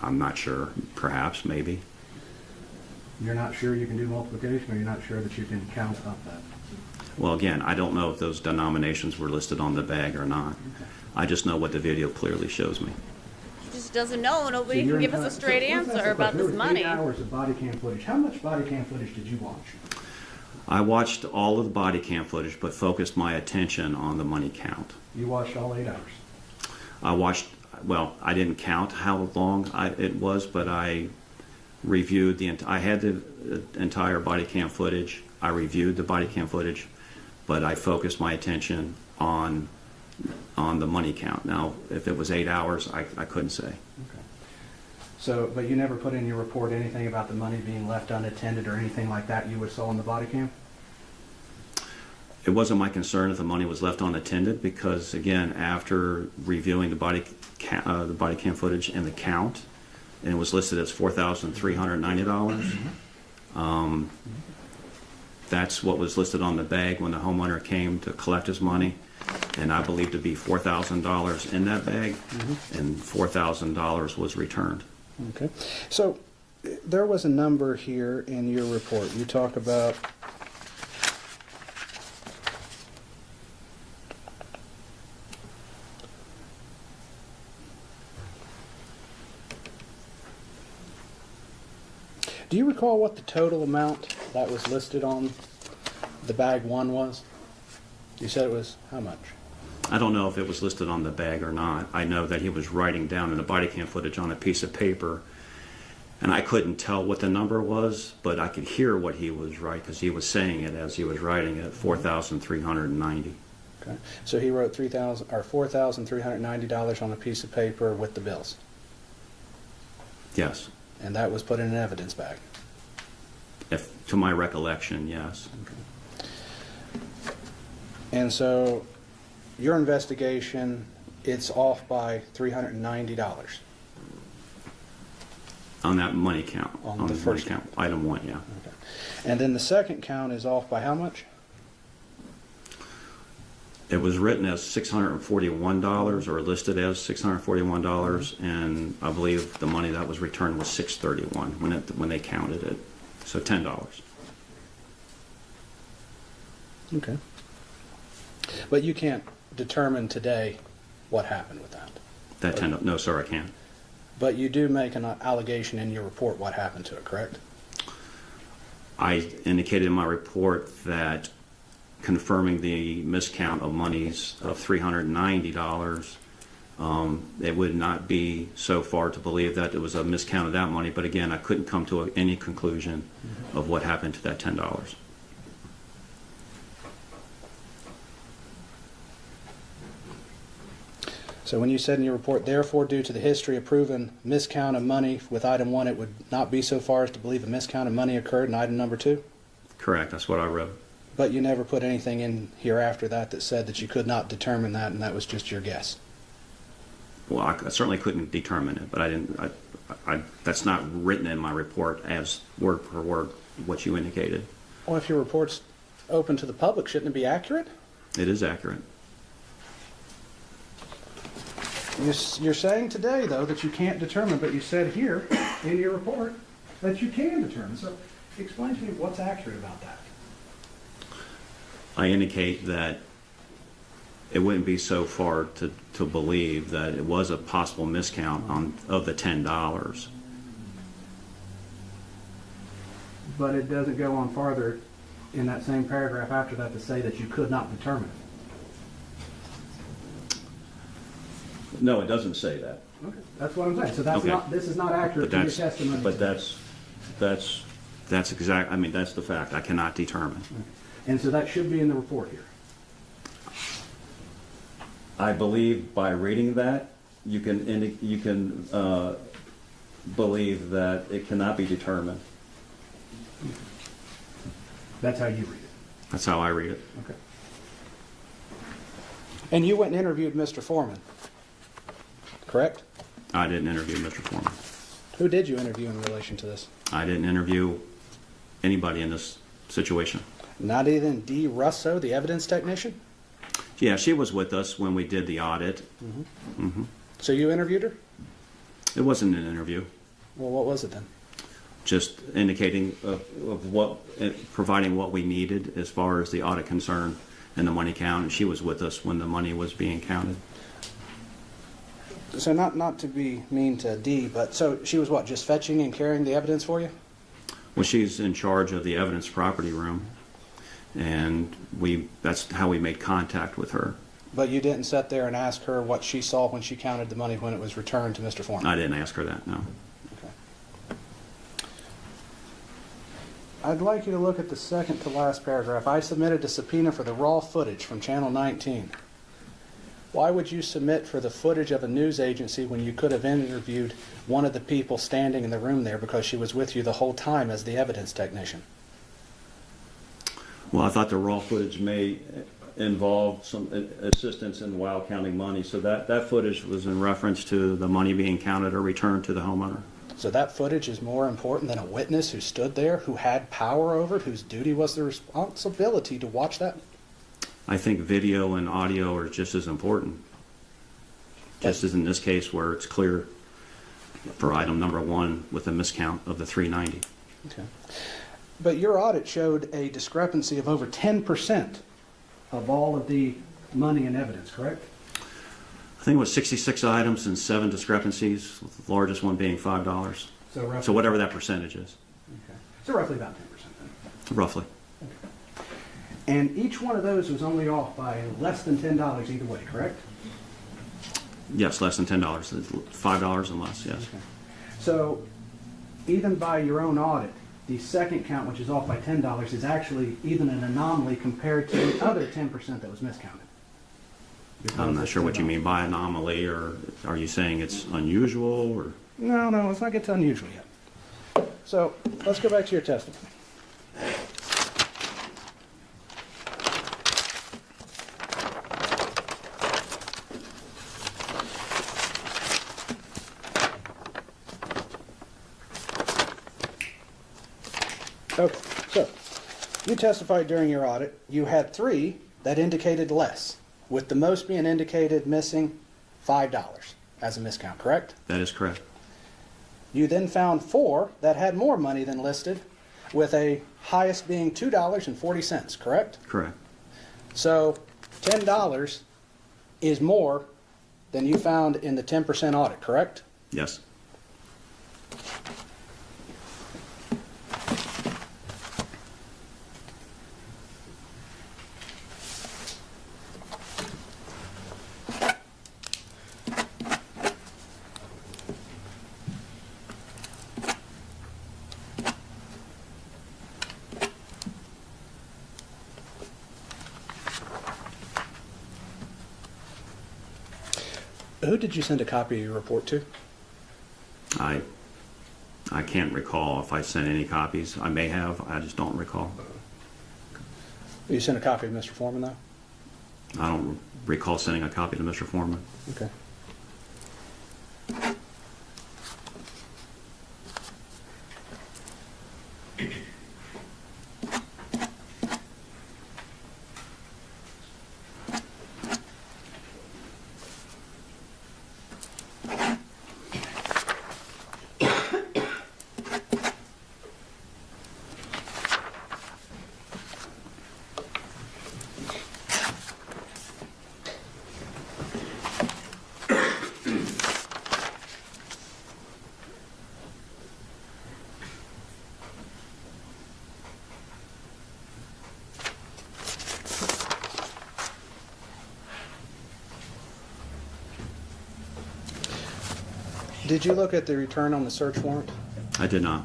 Speaker 6: I'm not sure, perhaps, maybe.
Speaker 3: You're not sure you can do multiplication, or you're not sure that you can count up that?
Speaker 6: Well, again, I don't know if those denominations were listed on the bag or not. I just know what the video clearly shows me.
Speaker 1: He just doesn't know. Nobody
Speaker 3: So you're
Speaker 1: can give us a
Speaker 3: entitled-
Speaker 1: straight
Speaker 3: so let's ask
Speaker 1: answer
Speaker 3: the
Speaker 1: about
Speaker 3: question.
Speaker 1: this
Speaker 3: There was
Speaker 1: money.
Speaker 3: 8 hours of body cam footage. How much body cam footage did you watch?
Speaker 6: I watched all of the body cam footage, but focused my attention on the money count.
Speaker 3: You watched all 8 hours.
Speaker 6: I watched, well, I didn't count how long it was, but I reviewed I had the entire body cam footage. I reviewed the body cam footage, but I focused my attention on the money count. Now, if it was 8 hours, I couldn't say.
Speaker 3: Okay. So, but you never put in your report anything about the money being left unattended or anything like that you saw in the body cam?
Speaker 6: It wasn't my concern if the money was left unattended because, again, after reviewing the body cam footage and the count, and it was listed as $4,390. That's what was listed on the bag when the homeowner came to collect his money, and I believe to be $4,000 in that bag, and $4,000 was returned.
Speaker 7: Okay. So there was a number here in your report. You talk about Do you recall what the total amount that was listed on the bag one was? You said it was how much?
Speaker 6: I don't know if it was listed on the bag or not. I know that he was writing down in the body cam footage on a piece of paper, and I couldn't tell what the number was, but I could hear what he was writing because he was saying it as he was writing it, 4,390.
Speaker 7: Okay. So he wrote $4,390 on a piece of paper with the bills,
Speaker 6: Yes.
Speaker 7: and that was put in an evidence bag.
Speaker 6: To my recollection, yes.
Speaker 7: And so your investigation, it's off by $390.
Speaker 6: On that money count.
Speaker 7: On
Speaker 6: On
Speaker 7: the
Speaker 6: the
Speaker 7: first
Speaker 6: first count. Item 1, yeah.
Speaker 7: Okay. And then the second count is off by how much?
Speaker 6: It was written as $641 or listed as $641, and I believe the money that was returned was $631 when they counted it. So $10.
Speaker 7: Okay. But you can't determine today what happened with that.
Speaker 6: That $10, no, sir, I can't.
Speaker 7: But you do make an allegation in your report what happened to it, correct?
Speaker 6: I indicated in my report that confirming the miscount of monies of $390, it would not be so far to believe that it was a miscount of that money, but again, I couldn't come to any conclusion of what happened to that $10.
Speaker 7: So when you said in your report, therefore, due to the history of proven miscount of money with item 1, it would not be so far as to believe a miscount of money occurred in item number 2?
Speaker 6: Correct, that's what I wrote.
Speaker 7: But you never put anything in here after that that said that you could not determine that, and that was just your guess.
Speaker 6: Well, I certainly couldn't determine it, but I didn't. That's not written in my report as word for word what you indicated.
Speaker 7: Well, if your report's open to the public, shouldn't it be accurate?
Speaker 6: It is accurate.
Speaker 3: You're saying today, though, that you can't determine, but you said here in your report that you can determine. So explain to me what's accurate about that.
Speaker 6: I indicate that it wouldn't be so far to believe that it was a possible miscount of the $10.
Speaker 3: But it doesn't go on farther in that same paragraph after that to say that you could not determine it.
Speaker 6: No, it doesn't say that.
Speaker 3: Okay, that's what I'm saying. So that's
Speaker 6: Okay.
Speaker 3: not. This is not accurate
Speaker 6: But
Speaker 3: to your
Speaker 6: that's
Speaker 3: testimony.
Speaker 6: but that's exact. I mean, that's the fact. I cannot determine.
Speaker 3: And so that should be in the report here.
Speaker 6: I believe by reading that, you can believe that it cannot be determined.
Speaker 3: That's how you read it.
Speaker 6: That's how I read it.
Speaker 3: Okay.
Speaker 7: And you went and interviewed Mr. Foreman. correct?
Speaker 6: I didn't interview Mr. Foreman.
Speaker 7: Who did you interview in relation to this?
Speaker 6: I didn't interview anybody in this situation.
Speaker 7: Not even Dee Russo, the evidence technician?
Speaker 6: Yeah, she was with us when we did the audit.
Speaker 7: So you interviewed her?
Speaker 6: It wasn't an interview,
Speaker 7: Well, what was it then?
Speaker 6: just indicating of what, providing what we needed as far as the audit concern and the money count. And she was with us when the money was being counted.
Speaker 7: So not to be mean to Dee, but so she was what, just fetching and carrying the evidence for you?
Speaker 6: Well, she's in charge of the evidence property room, and that's how we made contact with her.
Speaker 7: But you didn't sit there and ask her what she saw when she counted the money when it was returned to Mr. Foreman?
Speaker 6: I didn't ask her that, no.
Speaker 7: Okay. I'd like you to look at the second to last paragraph. I submitted a subpoena for the raw footage from Channel 19. Why would you submit for the footage of a news agency when you could have interviewed one of the people standing in the room there because she was with you the whole time as the evidence technician?
Speaker 6: Well, I thought the raw footage may involve some assistance in while counting money, so that footage was in reference to the money being counted or returned to the homeowner.
Speaker 7: So that footage is more important than a witness who stood there, who had power over it, whose duty was the responsibility to watch that?
Speaker 6: I think video and audio are just as important. Just as in this case where it's clear for item number 1 with a miscount of the 390.
Speaker 7: Okay. But your audit showed a discrepancy of over 10% of all of the money and evidence, correct?
Speaker 6: I think it was 66 items and 7 discrepancies, the largest one being $5.
Speaker 3: So roughly.
Speaker 6: So whatever that percentage is,
Speaker 3: Okay. So roughly about 10% then.
Speaker 6: roughly.
Speaker 3: And each one of those was only off by less than $10 either way, correct?
Speaker 6: Yes, less than $10, $5 and less, yes.
Speaker 3: Okay. So even by your own audit, the second count, which is off by $10, is actually even an anomaly compared to the other 10% that was miscounted.
Speaker 6: I'm not sure what you mean by anomaly, or are you saying it's unusual, or?
Speaker 7: No, let's not get to unusual yet. So let's go back to your testimony. Okay, so you testified during your audit. You had 3 that indicated less, with the most being indicated missing $5 as a miscount, correct?
Speaker 6: That is correct.
Speaker 7: You then found 4 that had more money than listed, with a highest being $2.40, correct?
Speaker 6: Correct.
Speaker 7: So $10 is more than you found in the 10% audit, correct?
Speaker 6: Yes.
Speaker 7: Who did you send a copy of your report to?
Speaker 6: I can't recall if I sent any copies. I may have. I just don't recall.
Speaker 7: You sent a copy of Mr. Foreman, though?
Speaker 6: I don't recall sending a copy to Mr. Foreman.
Speaker 7: Okay. Did you look at the return on the search warrant?
Speaker 6: I did not.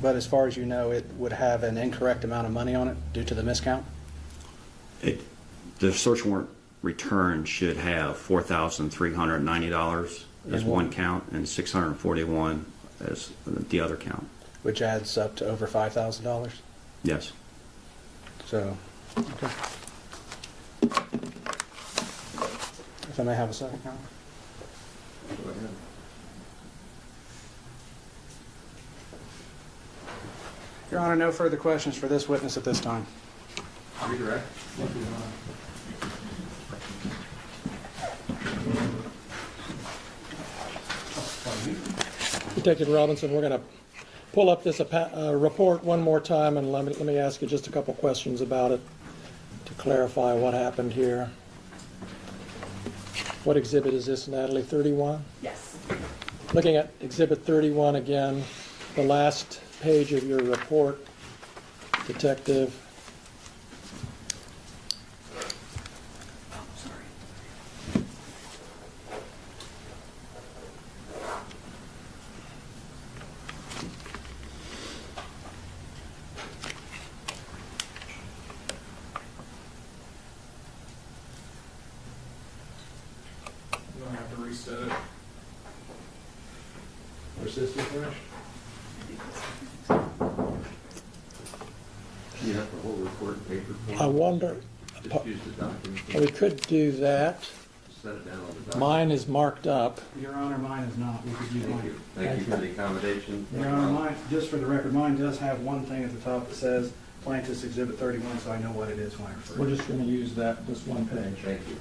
Speaker 7: But as far as you know, it would have an incorrect amount of money on it due to the miscount?
Speaker 6: The search warrant return should have $4,390 as
Speaker 7: And
Speaker 6: one
Speaker 7: what?
Speaker 6: count and $641 as the other count.
Speaker 7: Which adds up to over $5,000?
Speaker 6: Yes.
Speaker 7: So, okay. If I may have a second, Your Honor.
Speaker 4: Go ahead.
Speaker 7: Your Honor, no further questions for this witness at this time.
Speaker 4: Redirect.
Speaker 5: Detective Robinson, we're going to pull up this report one more time, and let me ask you just a couple questions about it to clarify what happened here. What exhibit is this, Natalie? 31?
Speaker 1: Yes.
Speaker 5: Looking at Exhibit 31 again, the last page of your report, Detective.
Speaker 2: You don't have to reset it.
Speaker 3: Persist refresh.
Speaker 4: You have the whole report in paper form.
Speaker 5: I wonder,
Speaker 4: Just use the document.
Speaker 5: we could do that.
Speaker 4: Set it down on the document.
Speaker 5: Mine is marked up.
Speaker 3: Your Honor, mine is not. We could use
Speaker 4: Thank
Speaker 3: mine.
Speaker 4: you. Thank you for the accommodation.
Speaker 3: Your Honor, mine, just for the record, mine does have one thing at the top that says Plaintiff's Exhibit 31, so I know what it is when I refer to it.
Speaker 5: We're just going to use that, this one page.
Speaker 4: Thank you.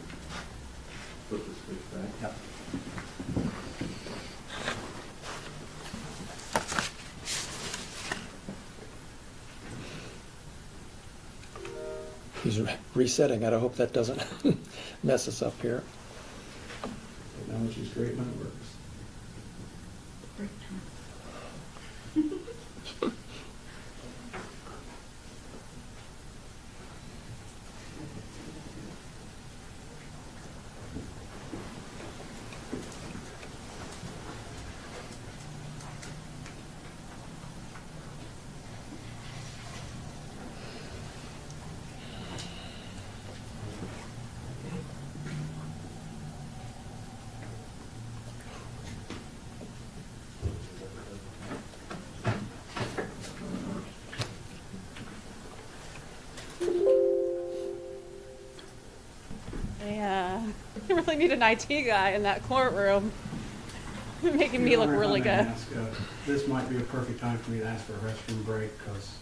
Speaker 4: Put this page back.
Speaker 3: Yep.
Speaker 5: He's resetting it. I hope that doesn't mess us up here.
Speaker 3: Technology's great when it works.
Speaker 1: I really need an IT guy in that courtroom. Making me
Speaker 3: Your
Speaker 1: look
Speaker 3: Honor, if I
Speaker 1: really
Speaker 3: may
Speaker 1: good.
Speaker 3: ask, this might be a perfect time for me to ask for a restroom break, because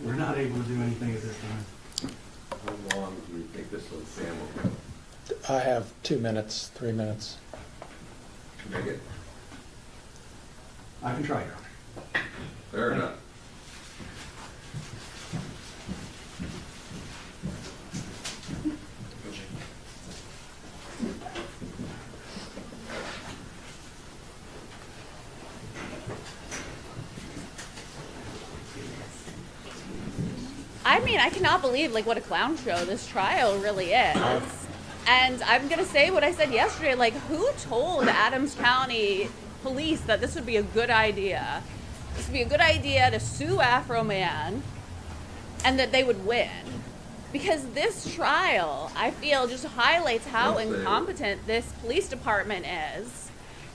Speaker 3: we're not able to do anything at this time.
Speaker 4: How long do you think this little Sam will go?
Speaker 5: I have 2 minutes, 3 minutes.
Speaker 4: Make it?
Speaker 3: I can try, Your Honor.
Speaker 4: Fair enough.
Speaker 1: I mean, I cannot believe like what a clown show this trial really is. And I'm gonna say what I said yesterday, like who told Adams County Police that this would be a good idea? This would be a good idea to sue Afroman and that they would win. Because this trial, I feel, just highlights how incompetent this police department is.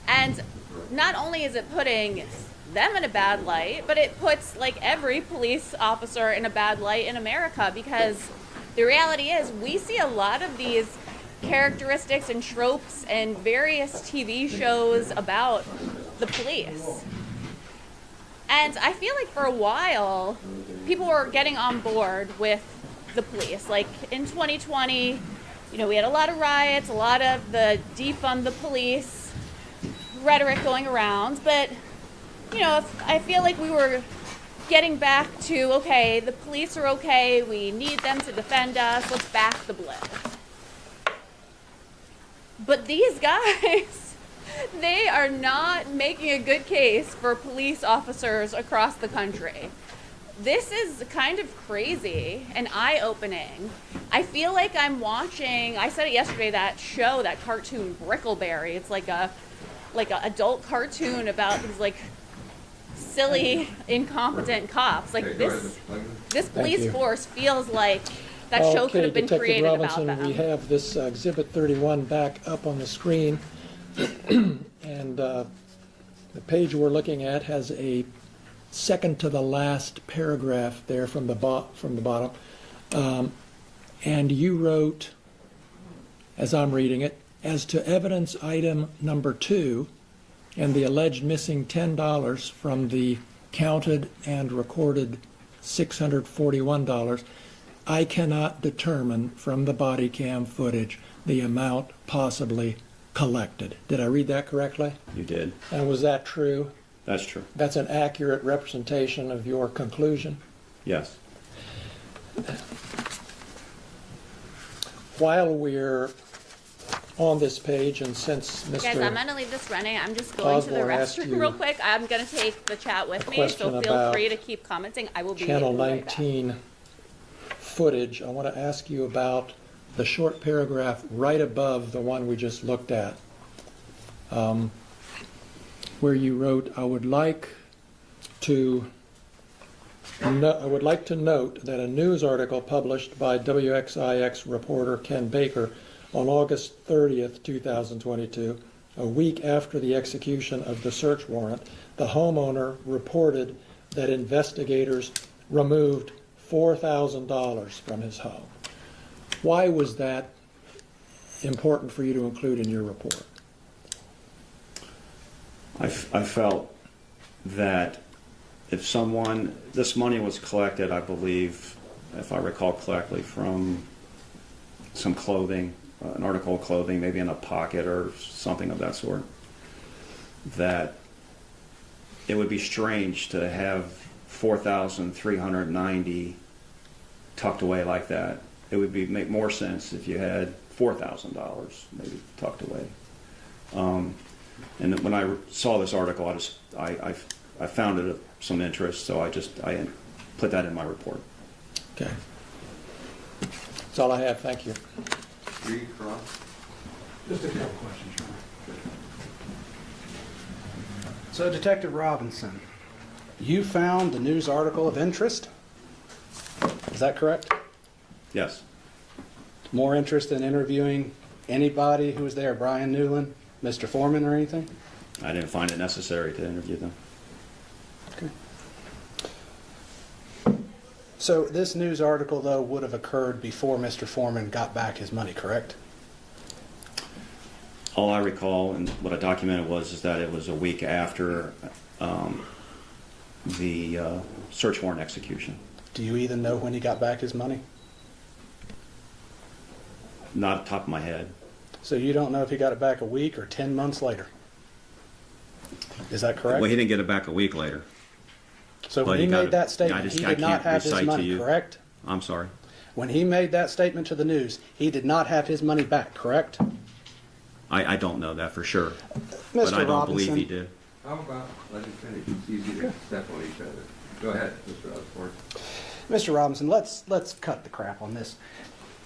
Speaker 1: And not only is it putting them in a bad light, but it puts like every police officer in a bad light in America, because the reality is we see a lot of these characteristics and tropes in various TV shows about the police. And I feel like for a while, people were getting on board with the police. Like in 2020, you know, we had a lot of riots, a lot of the defund the police rhetoric going around, but you know, I feel like we were getting back to, okay, the police are okay, we need them to defend us, let's back the blip. But these guys, they are not making a good case for police officers across the country. This is kind of crazy and eye-opening. I feel like I'm watching, I said it yesterday, that show, that cartoon, Brickleberry. It's like a adult cartoon about these like silly, incompetent cops. Like
Speaker 4: Okay, go ahead,
Speaker 1: this
Speaker 4: Mr. Clayton.
Speaker 1: this
Speaker 5: Thank
Speaker 1: police
Speaker 5: you.
Speaker 1: force feels like that show could have been
Speaker 5: Detective
Speaker 1: created
Speaker 5: Robinson,
Speaker 1: about them.
Speaker 5: we have this Exhibit 31 back up on the screen, and the page we're looking at has a second to the last paragraph there from the bottom. And you wrote, as I'm reading it, as to evidence item number 2 and the alleged missing $10 from the counted and recorded $641, I cannot determine from the body cam footage the amount possibly collected. Did I read that correctly?
Speaker 6: You did.
Speaker 5: And was that true?
Speaker 6: That's true.
Speaker 5: That's an accurate representation of your conclusion?
Speaker 6: Yes.
Speaker 5: While we're on this page, and since Mr.
Speaker 1: Guys, I'm gonna leave this running. I'm just going to the
Speaker 5: Osborne asked
Speaker 1: restroom
Speaker 5: you
Speaker 1: real quick. I'm gonna take the chat with me,
Speaker 5: question
Speaker 1: so feel
Speaker 5: about
Speaker 1: free to keep commenting. I will be
Speaker 5: Channel
Speaker 1: right back.
Speaker 5: 19 footage, I want to ask you about the short paragraph right above the one we just looked at, where you wrote, I would like to note that a news article published by WXIX reporter Ken Baker on August 30th, 2022, a week after the execution of the search warrant, the homeowner reported that investigators removed $4,000 from his home. Why was that important for you to include in your report?
Speaker 6: I felt that if someone, this money was collected, I believe, if I recall correctly, from some clothing, an article of clothing, maybe in a pocket or something of that sort, that it would be strange to have $4,390 tucked away like that. It would make more sense if you had $4,000 maybe tucked away. And when I saw this article, I found it of some interest, so I put that in my report.
Speaker 5: Okay. That's all I have. Thank you.
Speaker 4: Reed, Cross?
Speaker 3: Just a couple questions, Your Honor. So Detective Robinson, you found the news article of interest? Is that correct?
Speaker 6: Yes.
Speaker 3: More interest in interviewing anybody who was there, Brian Newland, Mr. Foreman, or anything?
Speaker 6: I didn't find it necessary to interview them.
Speaker 3: Okay. So this news article, though, would have occurred before Mr. Foreman got back his money, correct?
Speaker 6: All I recall and what I documented is that it was a week after the search warrant execution.
Speaker 3: Do you even know when he got back his money?
Speaker 6: Not off the top of my head.
Speaker 3: So you don't know if he got it back a week or 10 months later? Is that correct?
Speaker 6: Well, he didn't get it back a week later.
Speaker 3: So
Speaker 6: but
Speaker 3: when he
Speaker 6: got
Speaker 3: made
Speaker 6: it.
Speaker 3: that statement,
Speaker 6: Yeah,
Speaker 3: he
Speaker 6: I
Speaker 3: did not
Speaker 6: can't
Speaker 3: have his
Speaker 6: recite to
Speaker 3: money,
Speaker 6: you.
Speaker 3: correct?
Speaker 6: I'm sorry.
Speaker 3: When he made that statement to the news, he did not have his money back, correct?
Speaker 6: I don't know that for sure, but I don't believe he did.
Speaker 4: How about, let him finish, it's easy to step on each other. Go ahead, Mr. Osborne.
Speaker 3: Mr. Robinson, let's cut the crap on this.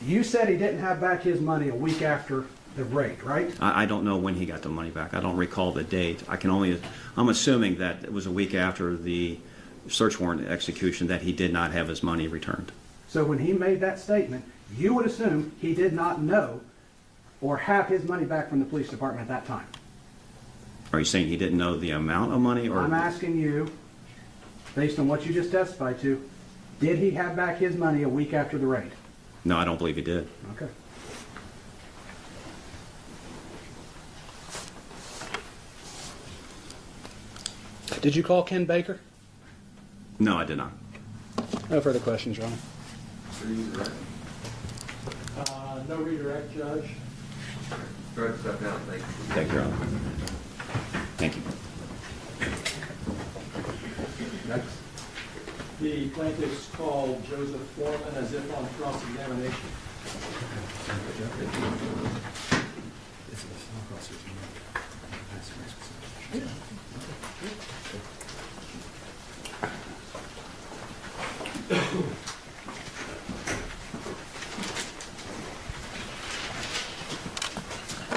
Speaker 3: You said he didn't have back his money a week after the raid, right?
Speaker 6: I don't know when he got the money back. I don't recall the date. I'm assuming that it was a week after the search warrant execution that he did not have his money returned.
Speaker 3: So when he made that statement, you would assume he did not know or have his money back from the police department at that time.
Speaker 6: Are you saying he didn't know the amount of money, or?
Speaker 3: I'm asking you, based on what you just testified to, did he have back his money a week after the raid?
Speaker 6: No, I don't believe he did.
Speaker 3: Okay. Did you call Ken Baker?
Speaker 6: No, I did not.
Speaker 3: No further questions, Your Honor.
Speaker 4: Redirect.
Speaker 5: No redirect, Judge.
Speaker 4: Go ahead, step down, thank you.
Speaker 6: Thank you, Your Honor. Thank you.
Speaker 4: Next.
Speaker 5: The plaintiffs called Joseph Foreman as if on cross-examination.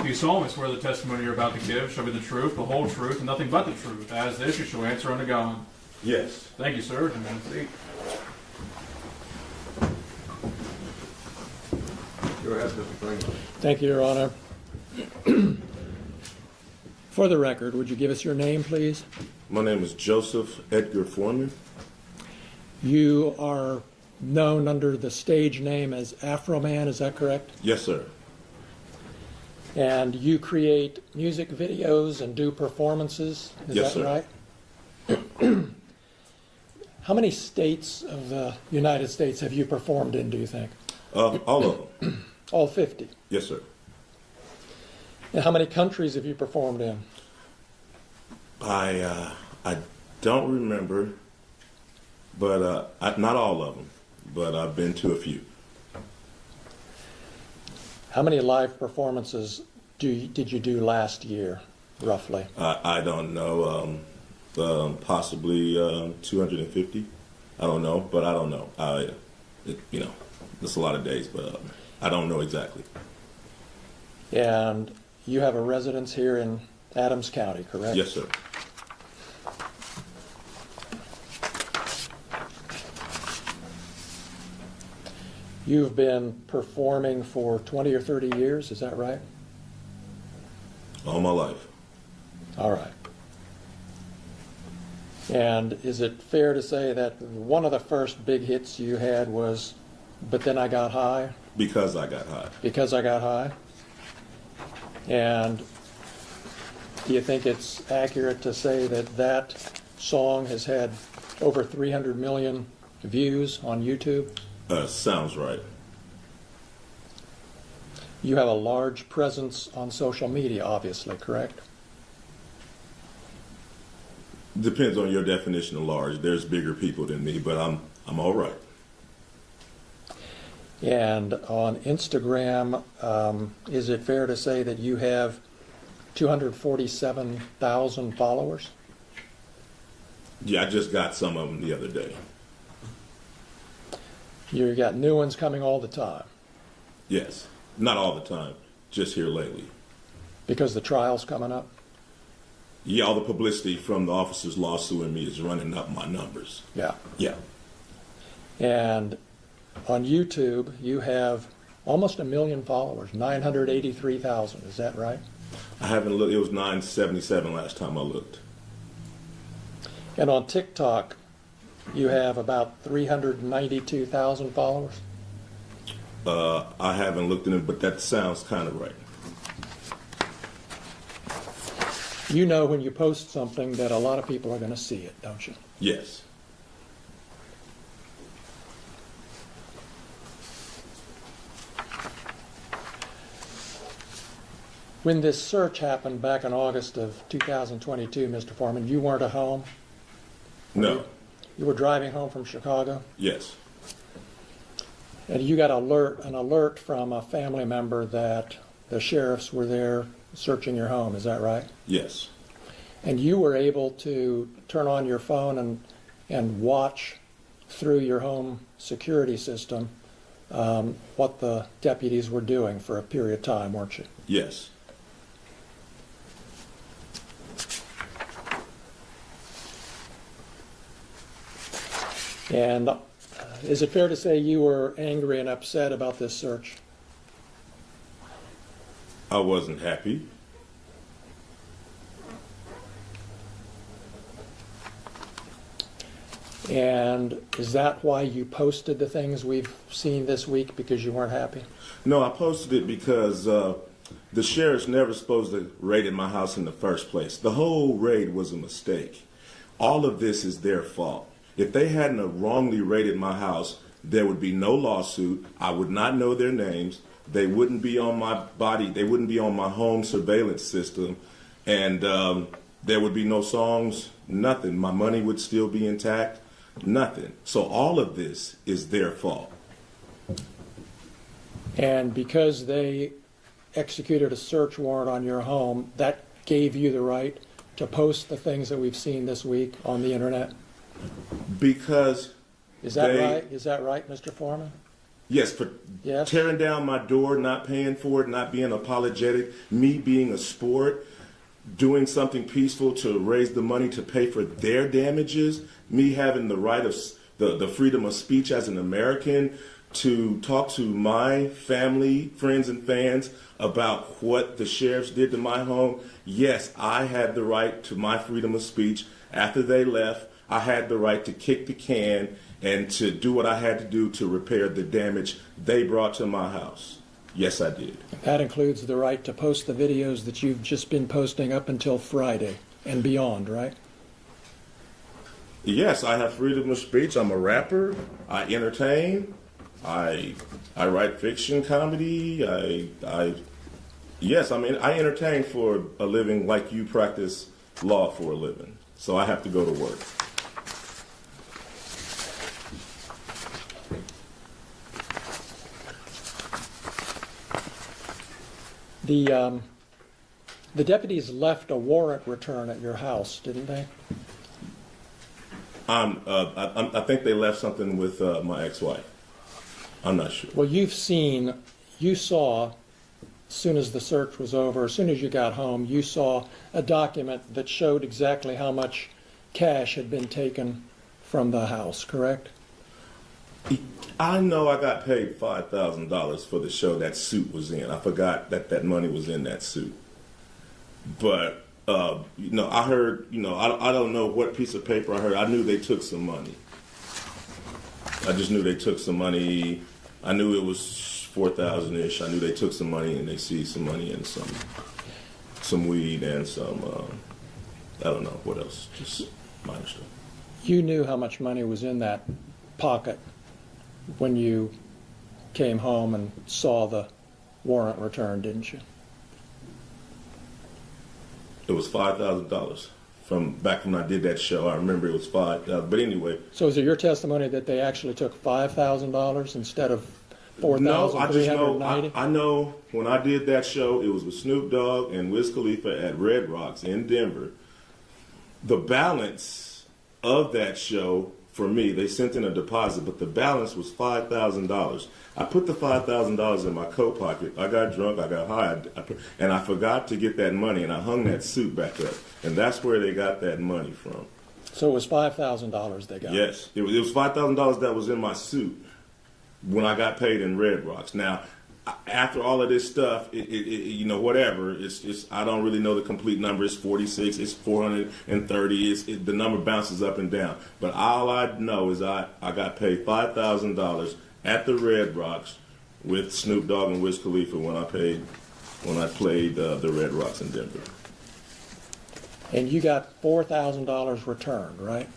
Speaker 2: Do you solemnly swear the testimony you're about to give shall be the truth, the whole truth, and nothing but the truth? As this, you shall answer unto God.
Speaker 8: Yes.
Speaker 2: Thank you, sir. And have a seat.
Speaker 4: Go ahead, Mr. Franklin.
Speaker 5: Thank you, Your Honor. For the record, would you give us your name, please?
Speaker 8: My name is Joseph Edgar Foreman.
Speaker 5: You are known under the stage name as Afroman, is that correct?
Speaker 8: Yes, sir.
Speaker 5: And you create music videos and do performances, is
Speaker 8: Yes,
Speaker 5: that
Speaker 8: sir.
Speaker 5: right? How many states of the United States have you performed in, do you think?
Speaker 8: All of them.
Speaker 5: All 50.
Speaker 8: Yes, sir.
Speaker 5: And how many countries have you performed in?
Speaker 8: I don't remember, but not all of them, but I've been to a few.
Speaker 5: How many live performances did you do last year, roughly?
Speaker 8: I don't know, possibly 250. I don't know, but I don't know. It's a lot of days, but I don't know exactly.
Speaker 5: And you have a residence here in Adams County, correct?
Speaker 8: Yes, sir.
Speaker 5: You've been performing for 20 or 30 years, is that right?
Speaker 8: All my life.
Speaker 5: All right. And is it fair to say that one of the first big hits you had was But Then I Got High?
Speaker 8: Because I got high.
Speaker 5: Because I Got High? And do you think it's accurate to say that that song has had over 300 million views on YouTube?
Speaker 8: Sounds right.
Speaker 5: You have a large presence on social media, obviously, correct?
Speaker 8: Depends on your definition of large. There's bigger people than me, but I'm all right.
Speaker 5: And on Instagram, is it fair to say that you have 247,000 followers?
Speaker 8: Yeah, I just got some of them the other day.
Speaker 5: You got new ones coming all the time
Speaker 8: Yes. Not all the time. Just here lately.
Speaker 5: because the trial's coming up?
Speaker 8: Yeah, all the publicity from the officer's lawsuit me is running up my numbers.
Speaker 5: Yeah.
Speaker 8: Yeah.
Speaker 5: And on YouTube, you have almost 1 million followers, 983,000. Is that right?
Speaker 8: I haven't looked. It was 977 last time I looked.
Speaker 5: And on TikTok, you have about 392,000 followers.
Speaker 8: I haven't looked at it, but that sounds kind of right.
Speaker 5: You know when you post something that a lot of people are going to see it, don't you?
Speaker 8: Yes.
Speaker 5: When this search happened back in August of 2022, Mr. Foreman, you weren't at home?
Speaker 8: No.
Speaker 5: You were driving home from Chicago?
Speaker 8: Yes.
Speaker 5: And you got an alert from a family member that the sheriffs were there searching your home, is that right?
Speaker 8: Yes.
Speaker 5: And you were able to turn on your phone and watch through your home security system what the deputies were doing for a period of time, weren't you?
Speaker 8: Yes.
Speaker 5: And is it fair to say you were angry and upset about this search?
Speaker 8: I wasn't happy.
Speaker 5: And is that why you posted the things we've seen this week, because you weren't happy?
Speaker 8: No, I posted it because the sheriff's never supposed to raid my house in the first place. The whole raid was a mistake. All of this is their fault. If they hadn't have wrongly raided my house, there would be no lawsuit. I would not know their names. They wouldn't be on my body. They wouldn't be on my home surveillance system. And there would be no songs, nothing. My money would still be intact, nothing. So all of this is their fault.
Speaker 5: And because they executed a search warrant on your home, that gave you the right to post the things that we've seen this week on the internet?
Speaker 8: Because
Speaker 5: Is that
Speaker 8: they-
Speaker 5: right? Is that right, Mr. Foreman?
Speaker 8: yes, for
Speaker 5: Yes.
Speaker 8: tearing down my door, not paying for it, not being apologetic, me being a sport, doing something peaceful to raise the money to pay for their damages, me having the right of the freedom of speech as an American to talk to my family, friends, and fans about what the sheriffs did to my home. Yes, I had the right to my freedom of speech. After they left, I had the right to kick the can and to do what I had to do to repair the damage they brought to my house. Yes, I did.
Speaker 5: That includes the right to post the videos that you've just been posting up until Friday and beyond, right?
Speaker 8: Yes, I have freedom of speech. I'm a rapper. I entertain. I write fiction, comedy. Yes, I mean, I entertain for a living like you practice law for a living. So I have to go to work.
Speaker 5: The deputies left a warrant return at your house, didn't they?
Speaker 8: I think they left something with my ex-wife. I'm not sure.
Speaker 5: Well, you saw, as soon as the search was over, as soon as you got home, you saw a document that showed exactly how much cash had been taken from the house, correct?
Speaker 8: I know I got paid $5,000 for the show that suit was in. I forgot that money was in that suit. But, I heard, I don't know what piece of paper I heard. I knew they took some money. I just knew they took some money. I knew it was 4,000-ish. I knew they took some money and they seized some money and some weed and some, I don't know, what else, just minor stuff.
Speaker 5: You knew how much money was in that pocket when you came home and saw the warrant return, didn't you?
Speaker 8: It was $5,000 from back when I did that show. I remember it was $5,000. But anyway.
Speaker 5: So is it your testimony that they actually took $5,000 instead of $4,390?
Speaker 8: No, I just know. I know when I did that show, it was with Snoop Dogg and Wiz Khalifa at Red Rocks in Denver. The balance of that show, for me, they sent in a deposit, but the balance was $5,000. I put the $5,000 in my coat pocket. I got drunk, I got high, and I forgot to get that money, and I hung that suit back up. And that's where they got that money from.
Speaker 5: So it was $5,000 they got?
Speaker 8: Yes. It was $5,000 that was in my suit when I got paid in Red Rocks. Now, after all of this stuff, whatever, it's I don't really know the complete number. It's 46, it's 430, the number bounces up and down. But all I know is I got paid $5,000 at the Red Rocks with Snoop Dogg and Wiz Khalifa when I played the Red Rocks in Denver.
Speaker 5: And you got $4,000 returned, right?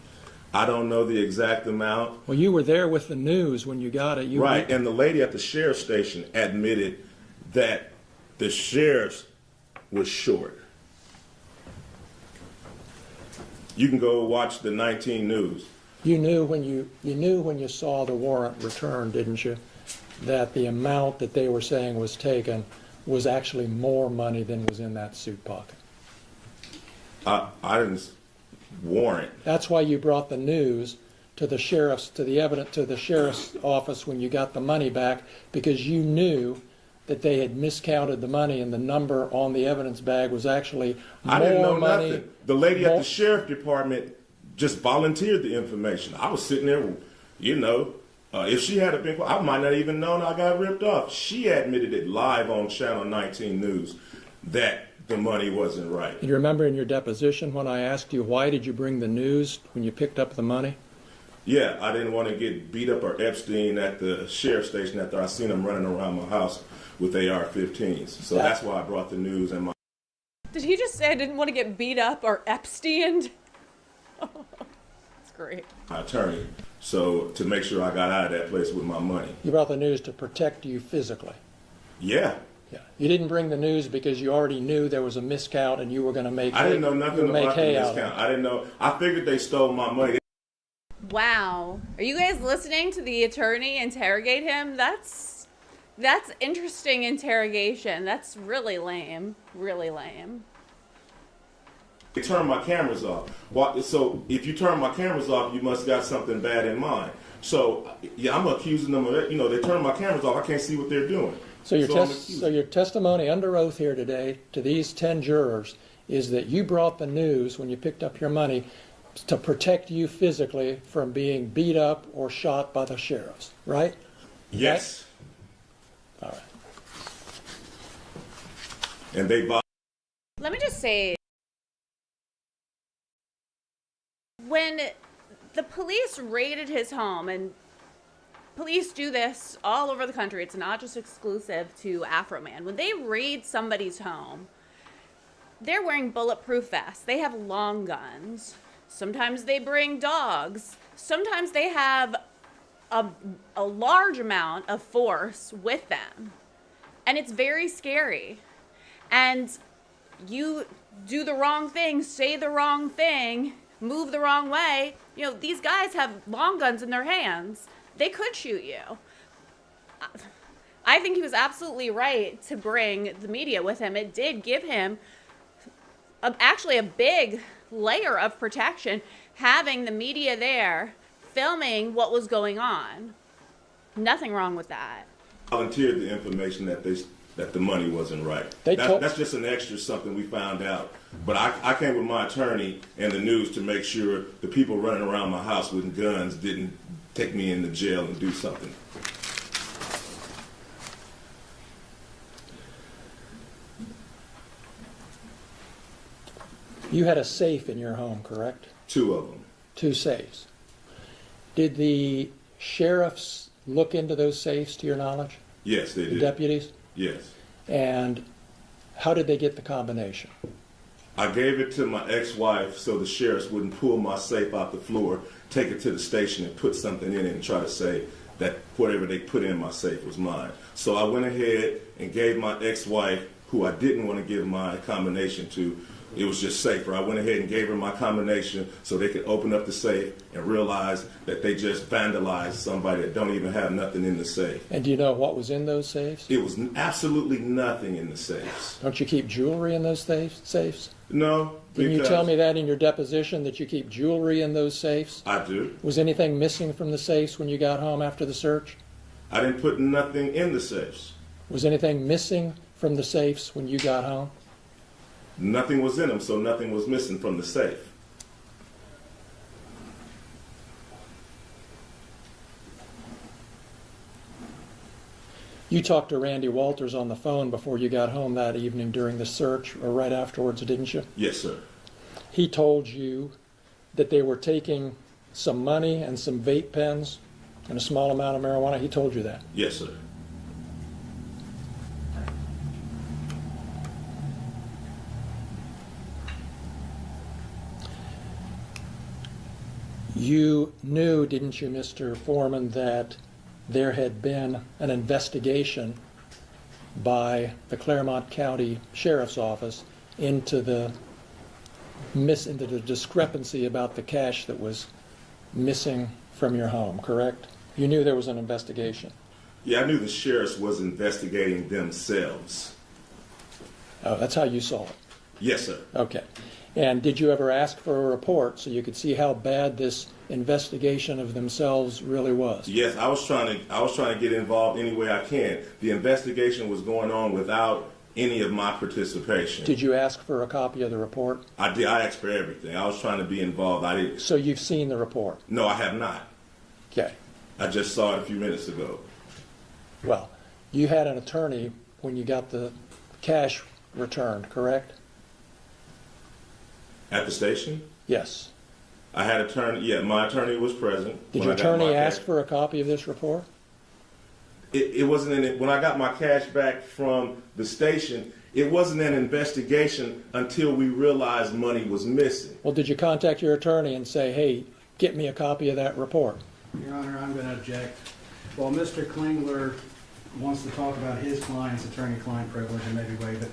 Speaker 8: I don't know the exact amount.
Speaker 5: Well, you were there with the news when you got it.
Speaker 8: Right, and the lady at the sheriff's station admitted that the sheriff was short. You can go watch the 19 News.
Speaker 5: You knew when you saw the warrant returned, didn't you, that the amount that they were saying was taken was actually more money than was in that suit pocket?
Speaker 8: I didn't warrant.
Speaker 5: That's why you brought the news to the sheriff's office when you got the money back, because you knew that they had miscounted the money and the number on the evidence bag was actually more money.
Speaker 8: I didn't know nothing. The lady at the sheriff department just volunteered the information. I was sitting there, if she had been, I might not even known I got ripped off. She admitted it live on Channel 19 News that the money wasn't right.
Speaker 5: You remember in your deposition when I asked you why did you bring the news when you picked up the money?
Speaker 8: Yeah, I didn't want to get beat up or Epstein at the sheriff's station after I seen him running around my house with AR-15s. So that's why I brought the news and my...
Speaker 1: Did he just say I didn't want to get beat up or Epsteined? That's great.
Speaker 8: My attorney. So to make sure I got out of that place with my money.
Speaker 5: You brought the news to protect you physically.
Speaker 8: Yeah.
Speaker 5: Yeah. You didn't bring the news because you already knew there was a miscount and you were going to make.
Speaker 8: I didn't know nothing about the miscount. I didn't know. I figured they stole my money.
Speaker 1: Wow. Are you guys listening to the attorney interrogate him? That's interesting interrogation. That's really lame. Really lame.
Speaker 8: They turned my cameras off. So if you turn my cameras off, you must got something bad in mind. So yeah, I'm accusing them of it. They turned my cameras off. I can't see what they're doing.
Speaker 5: So your testimony under oath here today to these 10 jurors is that you brought the news when you picked up your money to protect you physically from being beat up or shot by the sheriffs, right?
Speaker 8: Yes.
Speaker 5: All right.
Speaker 8: And they...
Speaker 1: Let me just say, when the police raided his home and police do this all over the country. It's not just exclusive to Afroman. When they raid somebody's home, they're wearing bulletproof vests. They have long guns. Sometimes they bring dogs. Sometimes they have a large amount of force with them. And it's very scary. And you do the wrong thing, say the wrong thing, move the wrong way. You know, these guys have long guns in their hands. They could shoot you. I think he was absolutely right to bring the media with him. It did give him actually a big layer of protection, having the media there filming what was going on. Nothing wrong with that.
Speaker 8: Volunteered the information that the money wasn't right. That's just an extra something we found out. But I came with my attorney and the news to make sure the people running around my house with guns didn't take me into jail and do something.
Speaker 5: You had a safe in your home, correct?
Speaker 8: 2 of them.
Speaker 5: 2 safes. Did the sheriffs look into those safes, to your knowledge?
Speaker 8: Yes, they
Speaker 5: The
Speaker 8: did.
Speaker 5: deputies?
Speaker 8: Yes.
Speaker 5: And how did they get the combination?
Speaker 8: I gave it to my ex-wife so the sheriffs wouldn't pull my safe out the floor, take it to the station and put something in it and try to say that whatever they put in my safe was mine. So I went ahead and gave my ex-wife, who I didn't want to give my combination to, it was just safer. I went ahead and gave her my combination so they could open up the safe and realize that they just vandalized somebody that don't even have nothing in the safe.
Speaker 5: And do you know what was in those safes?
Speaker 8: It was absolutely nothing in the safes.
Speaker 5: Don't you keep jewelry in those safes?
Speaker 8: No.
Speaker 5: Didn't you tell me that in your deposition, that you keep jewelry in those safes?
Speaker 8: I do.
Speaker 5: Was anything missing from the safes when you got home after the search?
Speaker 8: I didn't put nothing in the safes.
Speaker 5: Was anything missing from the safes when you got home?
Speaker 8: Nothing was in them, so nothing was missing from the safe.
Speaker 5: You talked to Randy Walters on the phone before you got home that evening during the search, or right afterwards, didn't you?
Speaker 8: Yes, sir.
Speaker 5: He told you that they were taking some money and some vape pens and a small amount of marijuana. He told you that.
Speaker 8: Yes, sir.
Speaker 5: You knew, didn't you, Mr. Foreman, that there had been an investigation by the Claremont County Sheriff's Office into the discrepancy about the cash that was missing from your home, correct? You knew there was an investigation.
Speaker 8: Yeah, I knew the sheriffs was investigating themselves.
Speaker 5: Oh, that's how you saw it.
Speaker 8: Yes, sir.
Speaker 5: Okay. And did you ever ask for a report so you could see how bad this investigation of themselves really was?
Speaker 8: Yes, I was trying to get involved any way I can. The investigation was going on without any of my participation.
Speaker 5: Did you ask for a copy of the report?
Speaker 8: I did. I asked for everything. I was trying to be involved. I didn't.
Speaker 5: So you've seen the report?
Speaker 8: No, I have not.
Speaker 5: Okay.
Speaker 8: I just saw it a few minutes ago.
Speaker 5: Well, you had an attorney when you got the cash returned, correct?
Speaker 8: At the station?
Speaker 5: Yes.
Speaker 8: I had attorney. Yeah, my attorney was present.
Speaker 5: Did
Speaker 8: when
Speaker 5: your
Speaker 8: I got my
Speaker 5: attorney ask
Speaker 8: cash.
Speaker 5: for a copy of this report?
Speaker 8: It wasn't in it. When I got my cash back from the station, it wasn't an investigation until we realized money was missing.
Speaker 5: Well, did you contact your attorney and say, hey, get me a copy of that report?
Speaker 3: Your Honor, I'm going to object. While Mr. Klingler wants to talk about his client's attorney-client privilege and maybe waive it,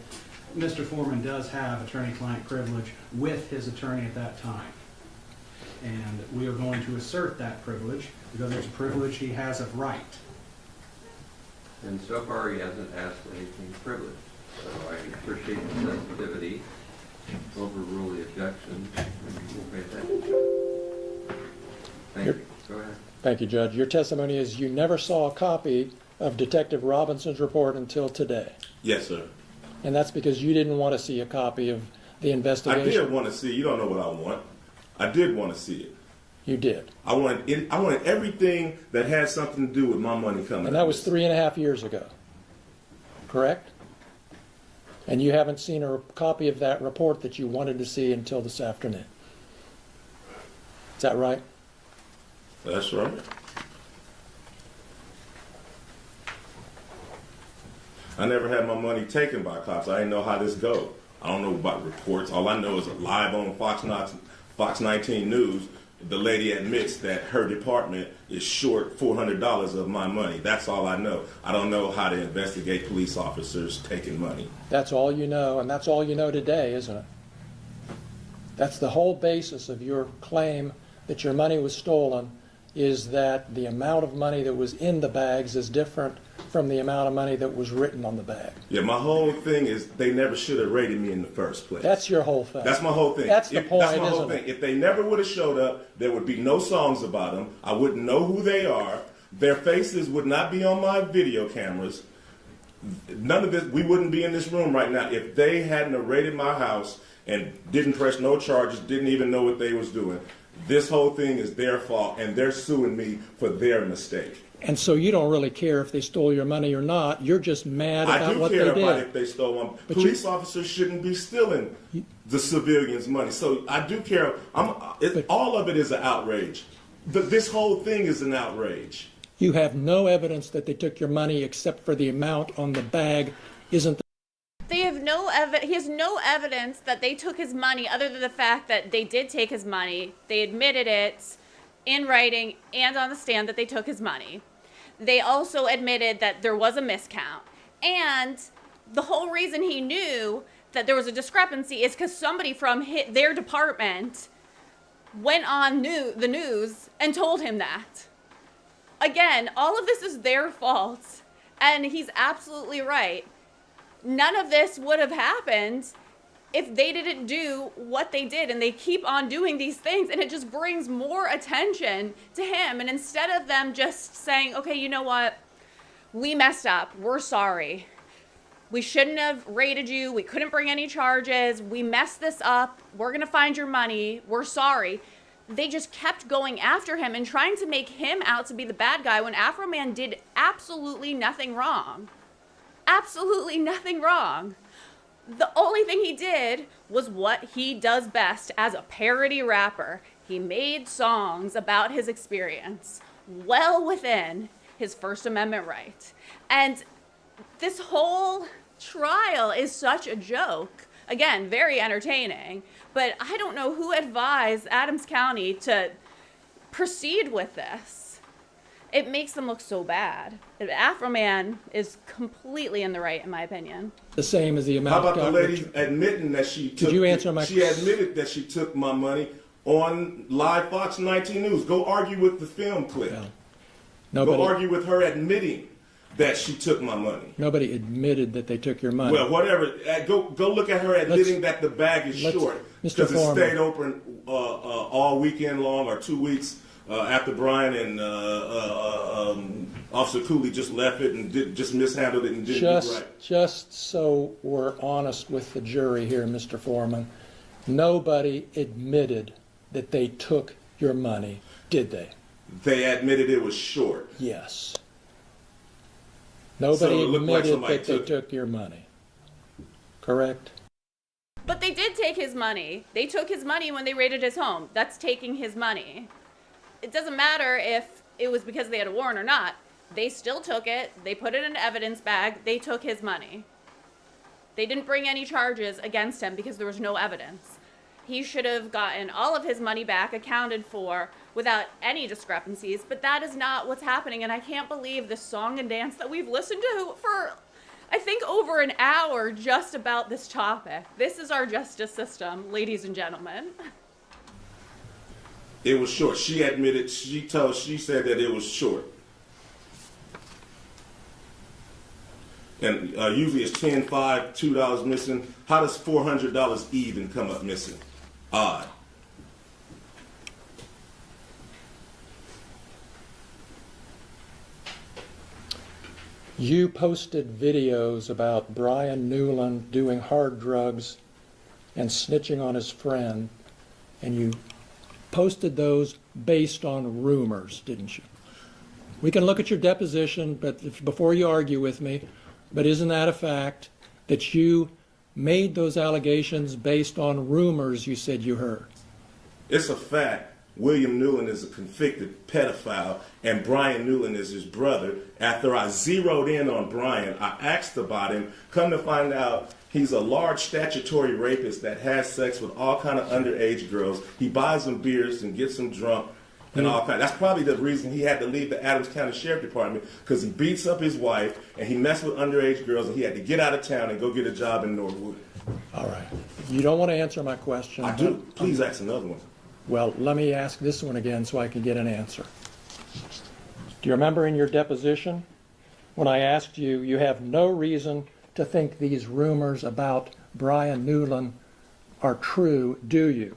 Speaker 3: Mr. Foreman does have attorney-client privilege with his attorney at that time. And we are going to assert that privilege because it's a privilege he has of right.
Speaker 4: And so far, he hasn't asked anything privileged. So I appreciate the sensitivity, overrule the objection, and we'll pay attention. Thank you. Go ahead.
Speaker 5: Thank you, Judge. Your testimony is you never saw a copy of Detective Robinson's report until today.
Speaker 8: Yes, sir.
Speaker 5: And that's because you didn't want to see a copy of the
Speaker 8: I
Speaker 5: investigation.
Speaker 8: did want to see. You don't know what I want. I did want to see it.
Speaker 5: You did.
Speaker 8: I wanted everything that had something to do with my money coming.
Speaker 5: And that was 3.5 years ago, correct? And you haven't seen a copy of that report that you wanted to see until this afternoon. Is that right?
Speaker 8: That's right. I never had my money taken by cops. I didn't know how this go. I don't know about reports. All I know is live on Fox 19 News, the lady admits that her department is short $400 of my money. That's all I know. I don't know how to investigate police officers taking money.
Speaker 5: That's all you know, and that's all you know today, isn't it? That's the whole basis of your claim that your money was stolen, is that the amount of money that was in the bags is different from the amount of money that was written on the bag.
Speaker 8: Yeah, my whole thing is they never should have raided me in the first place.
Speaker 5: That's your whole thing.
Speaker 8: That's my whole thing.
Speaker 5: That's the point,
Speaker 8: That's my whole
Speaker 5: isn't
Speaker 8: thing.
Speaker 5: it?
Speaker 8: If they never would have showed up, there would be no songs about them. I wouldn't know who they are. Their faces would not be on my video cameras. None of this, we wouldn't be in this room right now if they hadn't have raided my house and didn't press no charges, didn't even know what they was doing. This whole thing is their fault, and they're suing me for their mistake.
Speaker 5: And so you don't really care if they stole your money or not. You're just mad
Speaker 8: I
Speaker 5: about
Speaker 8: do
Speaker 5: what
Speaker 8: care
Speaker 5: they
Speaker 8: about
Speaker 5: did.
Speaker 8: if they stole one.
Speaker 5: But
Speaker 8: Police officers shouldn't be stealing the civilians' money. So I do care. All of it is an outrage. This whole thing is an outrage.
Speaker 5: You have no evidence that they took your money except for the amount on the bag. Isn't
Speaker 1: They have he has no evidence that they took his money other than the fact that they did take his money. They admitted it in writing and on the stand that they took his money. They also admitted that there was a miscount. And the whole reason he knew that there was a discrepancy is because somebody from their department went on the news and told him that. Again, all of this is their fault. And he's absolutely right. None of this would have happened if they didn't do what they did, and they keep on doing these things, and it just brings more attention to him. And instead of them just saying, okay, you know what, we messed up, we're sorry, we shouldn't have raided you, we couldn't bring any charges, we messed this up, we're gonna find your money, we're sorry. They just kept going after him and trying to make him out to be the bad guy when Afroman did absolutely nothing wrong. Absolutely nothing wrong. The only thing he did was what he does best as a parody rapper. He made songs about his experience well within his First Amendment right. And this whole trial is such a joke. Again, very entertaining, but I don't know who advised Adams County to proceed with this. It makes them look so bad. Afroman is completely in the right, in my opinion.
Speaker 5: the same as the amount?
Speaker 8: How about the lady admitting that she took?
Speaker 5: Did you answer my?
Speaker 8: She admitted that she took my money on live Fox 19 News. Go argue with the film clip.
Speaker 5: No.
Speaker 8: Go argue with her admitting that she took my money.
Speaker 5: Nobody admitted that they took your money.
Speaker 8: Well, whatever. Go look at her admitting that the bag is short because it stayed open all weekend long or 2 weeks after Brian and Officer Cooley just left it and just mishandled it and didn't do it right.
Speaker 5: Just so we're honest with the jury here, Mr. Foreman, nobody admitted that they took your money, did they?
Speaker 8: They admitted it was short.
Speaker 5: Yes. Nobody admitted that they took your money. Correct?
Speaker 1: But they did take his money. They took his money when they raided his home. That's taking his money. It doesn't matter if it was because they had a warrant or not. They still took it. They put it in an evidence bag. They took his money. They didn't bring any charges against him because there was no evidence. He should have gotten all of his money back, accounted for, without any discrepancies, but that is not what's happening, and I can't believe this song and dance that we've listened to for, I think, over an hour just about this topic. This is our justice system, ladies and gentlemen.
Speaker 8: It was short. She admitted, she said that it was short. And usually it's $10, $5, $2 missing. How does $400 even come up missing? Odd.
Speaker 5: You posted videos about Brian Newland doing hard drugs and snitching on his friend, and you posted those based on rumors, didn't you? We can look at your deposition, but before you argue with me, but isn't that a fact that you made those allegations based on rumors you said you heard?
Speaker 8: It's a fact William Newland is a convicted pedophile and Brian Newland is his brother. After I zeroed in on Brian, I asked about him. Come to find out, he's a large statutory rapist that has sex with all kind of underage girls. He buys them beers and gets them drunk and all kind. That's probably the reason he had to leave the Adams County Sheriff Department, because he beats up his wife and he messed with underage girls and he had to get out of town and go get a job in Norwood.
Speaker 5: All right. You don't want to answer my question.
Speaker 8: I do. Please ask another one.
Speaker 5: Well, let me ask this one again so I can get an answer. Do you remember in your deposition when I asked you, you have no reason to think these rumors about Brian Newland are true, do you?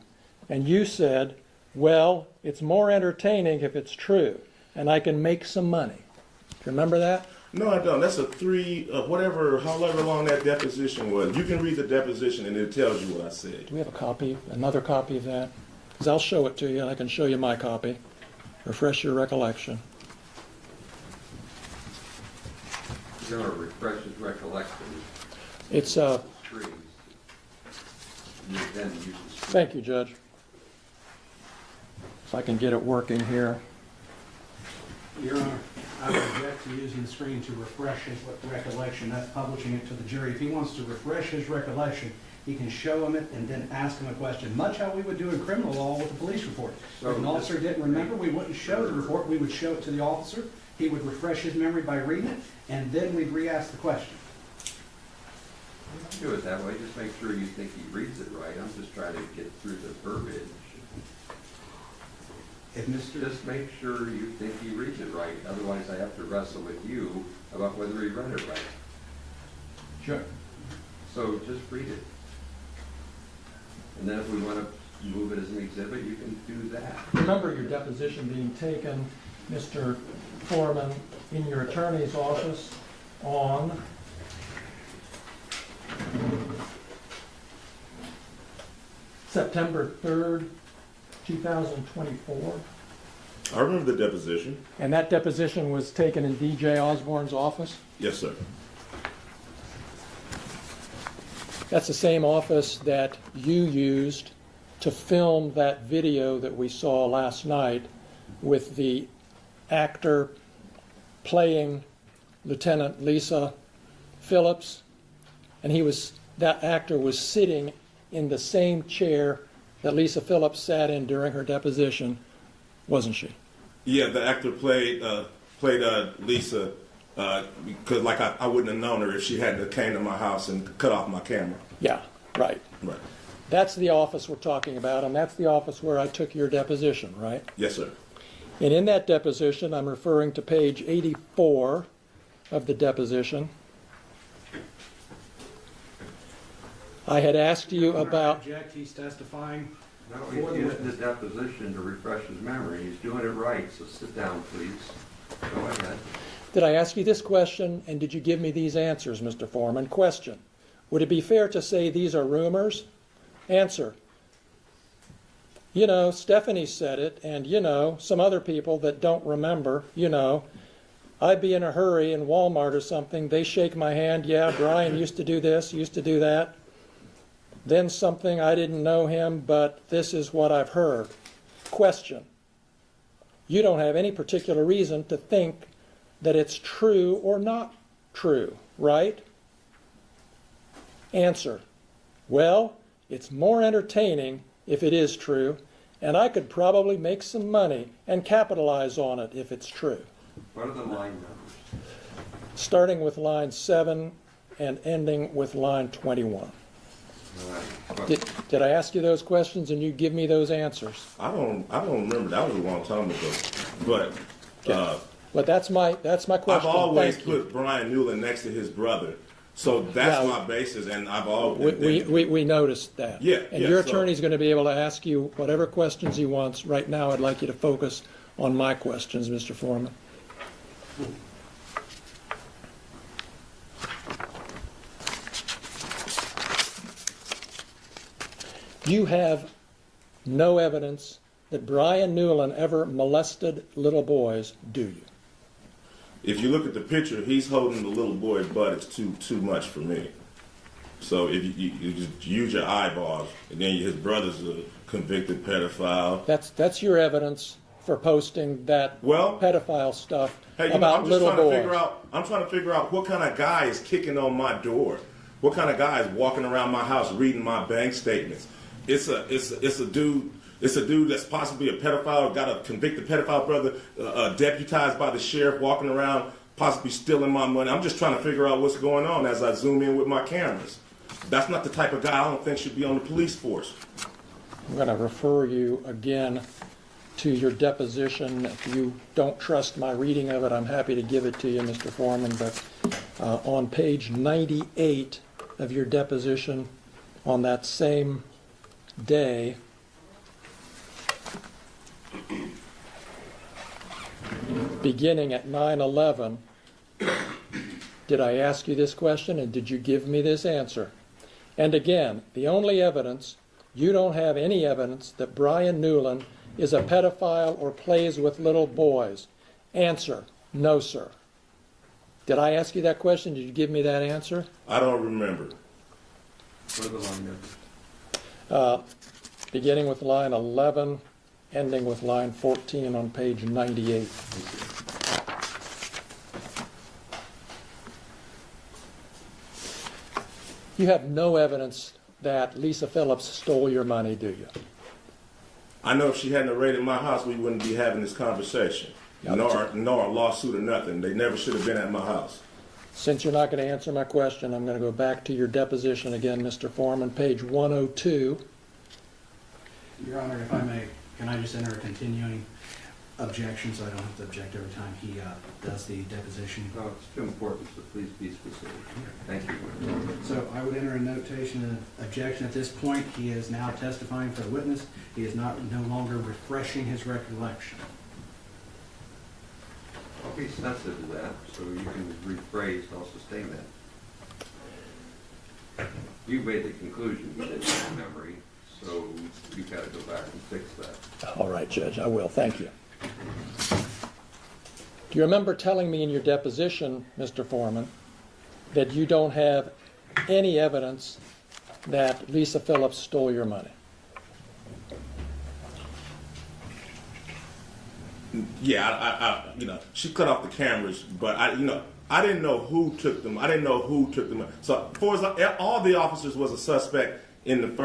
Speaker 5: And you said, well, it's more entertaining if it's true, and I can make some money. Do you remember that?
Speaker 8: No, I don't. That's a however long that deposition was. You can read the deposition and it tells you what I said.
Speaker 5: Do we have a copy, another copy of that? Because I'll show it to you, and I can show you my copy. Refresh your recollection.
Speaker 4: You're going to refresh his recollection.
Speaker 5: It's,
Speaker 4: Trees. You then use the
Speaker 5: thank you, Judge. If I can get it working here.
Speaker 3: Your Honor, I would object to using the screen to refresh his recollection. That's publishing it to the jury. If he wants to refresh his recollection, he can show him it and then ask him a question, much how we would do in criminal law with a police report.
Speaker 4: So
Speaker 3: If an officer didn't remember, we wouldn't show the report, we would show it to the officer. He would refresh his memory by reading it, and then we'd re-ask the question.
Speaker 4: do it that way, just make sure you think he reads it right. I'm just trying to get through the verbiage.
Speaker 3: If Mr.
Speaker 4: Just make sure you think he reads it right, otherwise I have to wrestle with you about whether he read it right.
Speaker 5: Sure.
Speaker 4: So just read it. And then if we want to move it as an exhibit, you can do that.
Speaker 5: Remember your deposition being taken, Mr. Foreman, in your attorney's office on September 3rd, 2024.
Speaker 8: I remember the deposition.
Speaker 5: And that deposition was taken in D.J. Osborne's office?
Speaker 8: Yes, sir.
Speaker 5: That's the same office that you used to film that video that we saw last night with the actor playing Lieutenant Lisa Phillips, and that actor was sitting in the same chair that Lisa Phillips sat in during her deposition, wasn't she?
Speaker 8: Yeah, the actor played Lisa because I wouldn't have known her if she hadn't came to my house and cut off my camera.
Speaker 5: Yeah, right.
Speaker 8: Right.
Speaker 5: That's the office we're talking about, and that's the office where I took your deposition, right?
Speaker 8: Yes, sir.
Speaker 5: And in that deposition, I'm referring to page 84 of the deposition. I had asked you
Speaker 3: Your Honor, I
Speaker 5: about...
Speaker 3: object, he's testifying.
Speaker 4: No, he's using the deposition to refresh his memory. He's doing it right, so sit down, please. Go ahead.
Speaker 5: Did I ask you this question, and did you give me these answers, Mr. Foreman? Question: would it be fair to say these are rumors? Answer: you know, Stephanie said it, and you know, some other people that don't remember, you know, I'd be in a hurry in Walmart or something, they shake my hand, yeah, Brian used to do this, used to do that. Then something, I didn't know him, but this is what I've heard. Question: you don't have any particular reason to think that it's true or not true, right? Answer: well, it's more entertaining if it is true, and I could probably make some money and capitalize on it if it's true.
Speaker 4: What are the line numbers?
Speaker 5: Starting with line 7 and ending with line 21.
Speaker 4: All right.
Speaker 5: Did I ask you those questions and you give me those answers?
Speaker 8: I don't remember. That was a long time ago. But
Speaker 5: But that's my question.
Speaker 8: I've always
Speaker 5: Thank you.
Speaker 8: put Brian Newland next to his brother. So that's
Speaker 5: Yeah.
Speaker 8: my basis, and I've always...
Speaker 5: We noticed that.
Speaker 8: Yeah,
Speaker 5: And
Speaker 8: yeah,
Speaker 5: your
Speaker 8: so-
Speaker 5: attorney's going to be able to ask you whatever questions he wants. Right now, I'd like you to focus on my questions, Mr. Foreman. You have no evidence that Brian Newland ever molested little boys, do you?
Speaker 8: If you look at the picture, he's holding the little boy butt. It's too much for me. So if you just use your eyeballs, and then his brother's a convicted pedophile.
Speaker 5: That's your evidence for posting that
Speaker 8: Well,
Speaker 5: pedophile stuff
Speaker 8: hey,
Speaker 5: about little boys.
Speaker 8: I'm trying to figure out what kind of guy is kicking on my door. What kind of guy is walking around my house reading my bank statements? It's a dude. It's a dude that's possibly a pedophile, got a convicted pedophile brother, deputized by the sheriff, walking around possibly stealing my money. I'm just trying to figure out what's going on as I zoom in with my cameras. That's not the type of guy I don't think should be on the police force.
Speaker 5: I'm going to refer you again to your deposition. If you don't trust my reading of it, I'm happy to give it to you, Mr. Foreman. But on page 98 of your deposition, on that same day, beginning at 9/11, did I ask you this question and did you give me this answer? And again, the only evidence, you don't have any evidence that Brian Newland is a pedophile or plays with little boys. Answer, no, sir. Did I ask you that question? Did you give me that answer?
Speaker 8: I don't remember.
Speaker 4: Where the line goes?
Speaker 5: Beginning with line 11, ending with line 14 on page 98. You have no evidence that Lisa Phillips stole your money, do you?
Speaker 8: I know if she hadn't raided my house, we wouldn't be having this conversation.
Speaker 5: Yeah,
Speaker 8: Nor a lawsuit or nothing. They never should have been at my house.
Speaker 5: Since you're not going to answer my question, I'm going to go back to your deposition again, Mr. Foreman, page 102.
Speaker 3: Your Honor, if I may, can I just enter a continuing objection so I don't have to object every time he does the deposition?
Speaker 4: No, it's too important, so please be specific. Thank you.
Speaker 3: So I would enter a notation of objection at this point. He is now testifying for the witness. He is no longer refreshing his recollection.
Speaker 4: I'll be sensitive to that, so you can rephrase, I'll sustain that. You made the conclusion you didn't have memory, so you've got to go back and fix that.
Speaker 5: All right, Judge, I will. Thank you. Do you remember telling me in your deposition, Mr. Foreman, that you don't have any evidence that Lisa Phillips stole your money?
Speaker 8: Yeah, she cut off the cameras, but I didn't know who took them. So, for as all the officers was a suspect at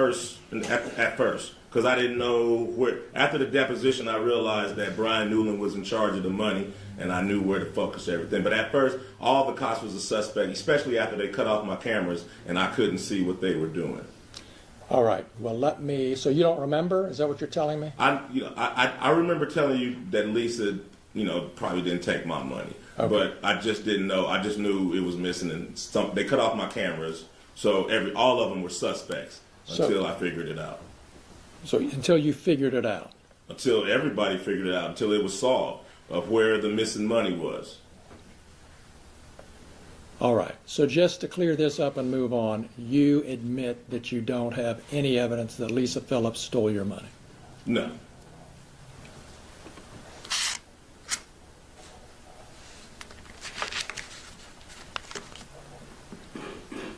Speaker 8: first, because I didn't know where. After the deposition, I realized that Brian Newland was in charge of the money, and I knew where to focus everything. But at first, all the cops was a suspect, especially after they cut off my cameras, and I couldn't see what they were doing.
Speaker 5: All right. Well, so you don't remember? Is that what you're telling me?
Speaker 8: I remember telling you that Lisa, probably didn't take my money,
Speaker 5: Okay.
Speaker 8: but I just didn't know. I just knew it was missing, and they cut off my cameras, so all of them were suspects until I figured it out.
Speaker 5: So until you figured it out.
Speaker 8: Until everybody figured it out, until it was solved of where the missing money was.
Speaker 5: All right. So just to clear this up and move on, you admit that you don't have any evidence that Lisa Phillips stole your money?
Speaker 8: No.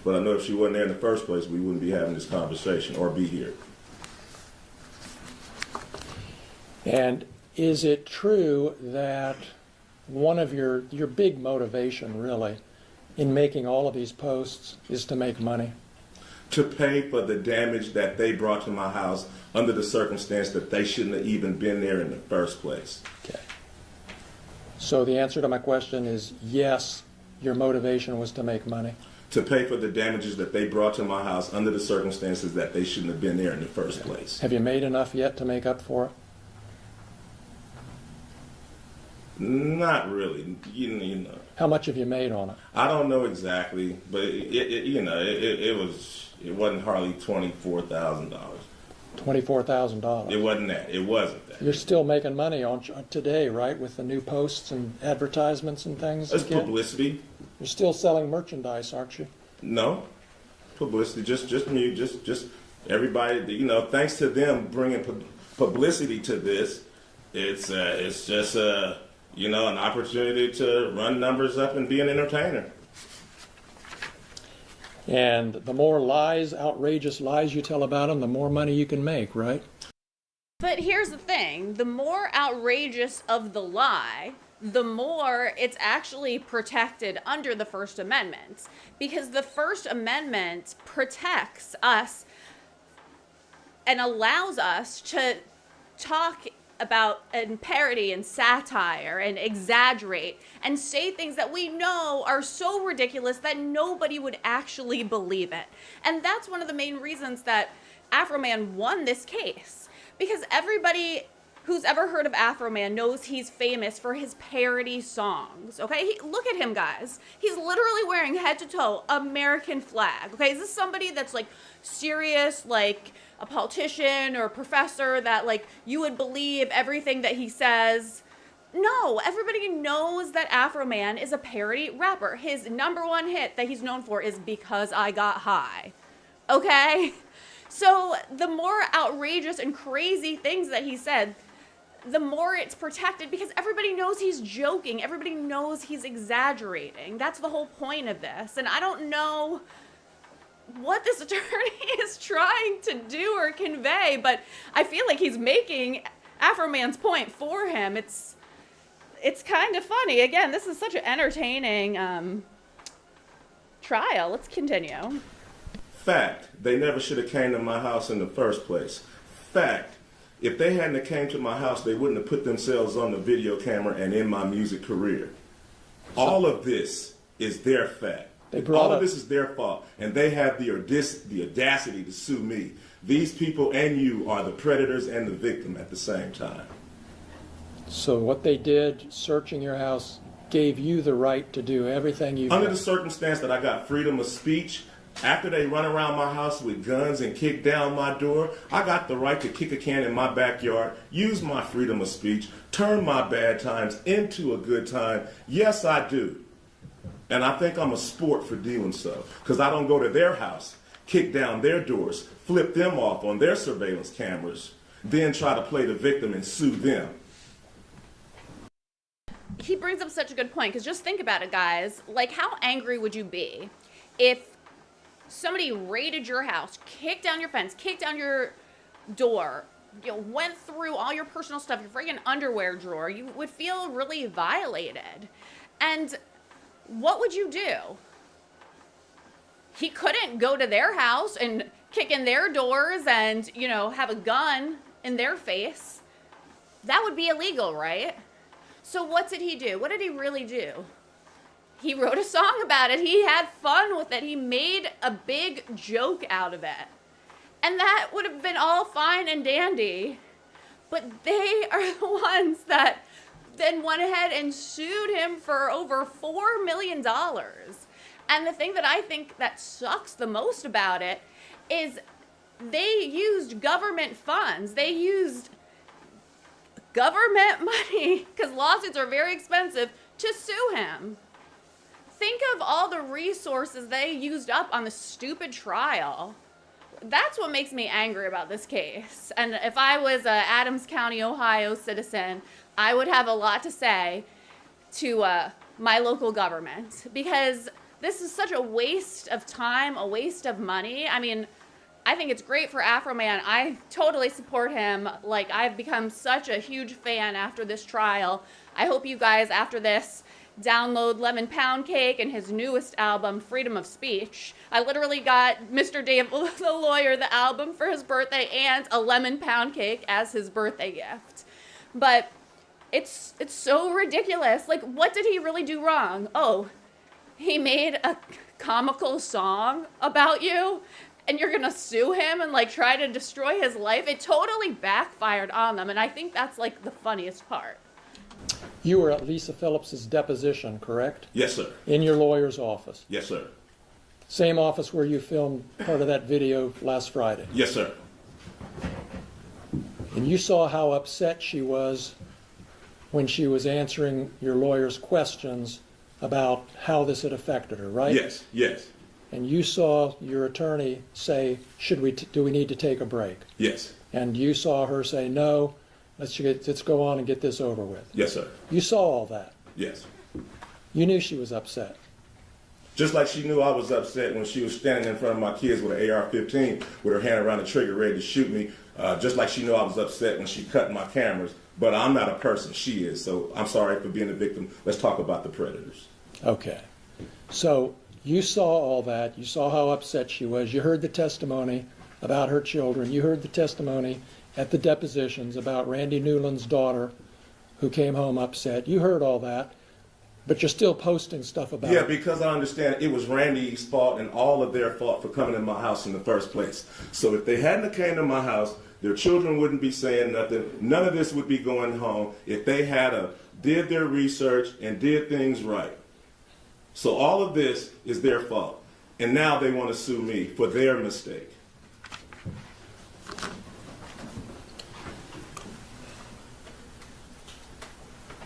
Speaker 8: But I know if she wasn't there in the first place, we wouldn't be having this conversation or be here.
Speaker 5: And is it true that one of your big motivation, really, in making all of these posts is to make money?
Speaker 8: To pay for the damage that they brought to my house under the circumstance that they shouldn't have even been there in the first place.
Speaker 5: Okay. So the answer to my question is yes, your motivation was to make money?
Speaker 8: To pay for the damages that they brought to my house under the circumstances that they shouldn't have been there in the first place.
Speaker 5: Have you made enough yet to make up for it?
Speaker 8: Not really.
Speaker 5: How much have you made on it?
Speaker 8: I don't know exactly, but it wasn't hardly $24,000.
Speaker 5: $24,000.
Speaker 8: It wasn't that. It wasn't that.
Speaker 5: You're still making money on today, right, with the new posts and advertisements and things?
Speaker 8: It's
Speaker 5: again?
Speaker 8: publicity.
Speaker 5: You're still selling merchandise, aren't you?
Speaker 8: No, publicity. Just me. Just everybody. Thanks to them bringing publicity to this, it's just an opportunity to run numbers up and be an entertainer.
Speaker 5: And the more lies, outrageous lies you tell about them, the more money you can make, right?
Speaker 1: But here's the thing, the more outrageous of the lie, the more it's actually protected under the First Amendment. Because the First Amendment protects us and allows us to talk about and parody and satire and exaggerate and say things that we know are so ridiculous that nobody would actually believe it. And that's one of the main reasons that Afroman won this case. Because everybody who's ever heard of Afroman knows he's famous for his parody songs, okay? Look at him, guys. He's literally wearing head to toe American flag, okay? Is this somebody that's like serious, like a politician or a professor that like you would believe everything that he says? No, everybody knows that Afroman is a parody rapper. His #1 hit that he's known for is Because I Got High, okay? So the more outrageous and crazy things that he said, the more it's protected because everybody knows he's joking. Everybody knows he's exaggerating. That's the whole point of this. And I don't know what this attorney is trying to do or convey, but I feel like he's making Afroman's point for him. It's kind of funny. Again, this is such an entertaining trial. Let's continue.
Speaker 8: Fact, they never should have came to my house in the first place. Fact, if they hadn't have came to my house, they wouldn't have put themselves on the video camera and in my music career. All of this is their fact. All of this is their fault, and they have the audacity to sue me. These people and you are the predators and the victim at the same time.
Speaker 5: So what they did, searching your house, gave you the right to do everything you
Speaker 8: Under the circumstance that I got freedom of speech, after they run around my house with guns and kick down my door, I got the right to kick a can in my backyard, use my freedom of speech, turn my bad times into a good time. Yes, I do. And I think I'm a sport for doing so, because I don't go to their house, kick down their doors, flip them off on their surveillance cameras, then try to play the victim and sue them.
Speaker 1: He brings up such a good point, because just think about it, guys. Like, how angry would you be if somebody raided your house, kicked down your fence, kicked down your door, went through all your personal stuff, your freaking underwear drawer? You would feel really violated. And what would you do? He couldn't go to their house and kick in their doors and, have a gun in their face. That would be illegal, right? So what did he do? What did he really do? He wrote a song about it. He had fun with it. He made a big joke out of it. And that would have been all fine and dandy. But they are the ones that then went ahead and sued him for over $4 million. And the thing that I think that sucks the most about it is they used government funds. They used government money, because lawsuits are very expensive, to sue him. Think of all the resources they used up on the stupid trial. That's what makes me angry about this case. And if I was a Adams County, Ohio citizen, I would have a lot to say to my local government, because this is such a waste of time, a waste of money. I mean, I think it's great for Afroman. I totally support him. Like, I've become such a huge fan after this trial. I hope you guys, after this, download Lemon Pound Cake and his newest album, Freedom of Speech. I literally got Mr. Dave the Lawyer the album for his birthday and a lemon pound cake as his birthday gift. But it's so ridiculous. Like, what did he really do wrong? Oh, he made a comical song about you, and you're gonna sue him and like try to destroy his life? It totally backfired on them, and I think that's like the funniest part.
Speaker 5: You were at Lisa Phillips's deposition, correct?
Speaker 8: Yes, sir.
Speaker 5: In your lawyer's office.
Speaker 8: Yes, sir.
Speaker 5: Same office where you filmed part of that video last Friday.
Speaker 8: Yes, sir.
Speaker 5: And you saw how upset she was when she was answering your lawyer's questions about how this had affected her, right?
Speaker 8: Yes, yes,
Speaker 5: And you saw your attorney say, do we need to take a break?
Speaker 8: yes,
Speaker 5: And you saw her say, no, let's go on and get this over with.
Speaker 8: yes, sir.
Speaker 5: You saw all that.
Speaker 8: Yes.
Speaker 5: You knew she was upset.
Speaker 8: Just like she knew I was upset when she was standing in front of my kids with an AR-15 with her hand around the trigger ready to shoot me. Just like she knew I was upset when she cut my cameras. But I'm not a person, she is. So I'm sorry for being a victim. Let's talk about the predators.
Speaker 5: Okay. So you saw all that. You saw how upset she was. You heard the testimony about her children. You heard the testimony at the depositions about Randy Newland's daughter who came home upset. You heard all that. But you're still posting stuff about
Speaker 8: Yeah,
Speaker 5: it.
Speaker 8: because I understand it was Randy's fault and all of their fault for coming in my house in the first place. So if they hadn't came to my house, their children wouldn't be saying nothing. None of this would be going home if they had did their research and did things right. So all of this is their fault. And now they want to sue me for their mistake.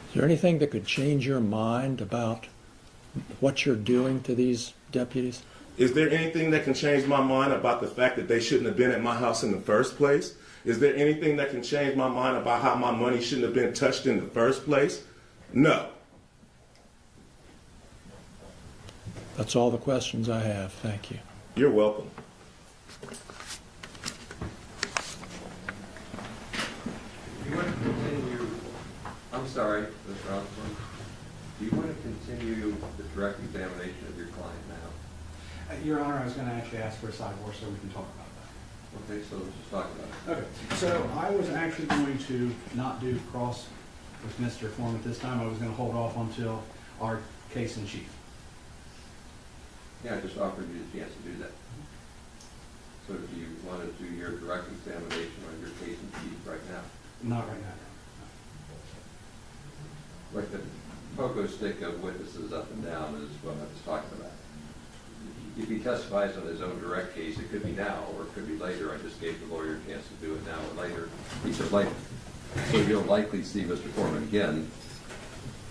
Speaker 5: Is there anything that could change your mind about what you're doing to these deputies?
Speaker 8: Is there anything that can change my mind about the fact that they shouldn't have been at my house in the first place? Is there anything that can change my mind about how my money shouldn't have been touched in the first place? No.
Speaker 5: That's all the questions I have. Thank you.
Speaker 8: You're welcome.
Speaker 4: Do you want to continue, I'm sorry, Mr. Osborne, do you want to continue the direct examination of your client now?
Speaker 3: Your Honor, I was going to actually ask for a sidebar so we can talk about that.
Speaker 4: Okay, so let's just talk about it.
Speaker 3: Okay, so I was actually going to not do cross with Mr. Foreman this time. I was going to hold off until our case in chief.
Speaker 4: Yeah, I just offered you the chance to do that. So do you want to do your direct examination on your case in chief right now?
Speaker 3: Not right now.
Speaker 4: Like the pogo stick of witnesses up and down is what I was talking about. If he testifies on his own direct case, it could be now or it could be later. I just gave the lawyer a chance to do it now or later. He said later. So you'll likely see Mr. Foreman again.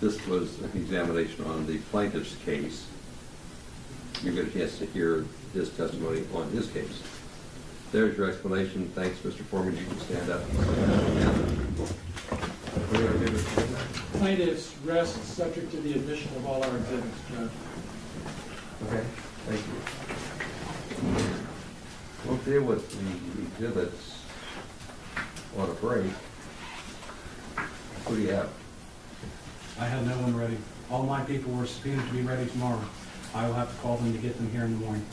Speaker 4: This was an examination on the plaintiff's case. You get a chance to hear his testimony on his case. There's your explanation. Thanks, Mr. Foreman. You can stand up.
Speaker 5: Plaintiffs rest subject to the admission of all our exhibits, Judge.
Speaker 4: Okay, thank you. We'll deal with the exhibits on a break. Who do you have?
Speaker 3: I have no one ready. All my people were subpoenaed to be ready tomorrow. I will have to call them to get them here in the morning.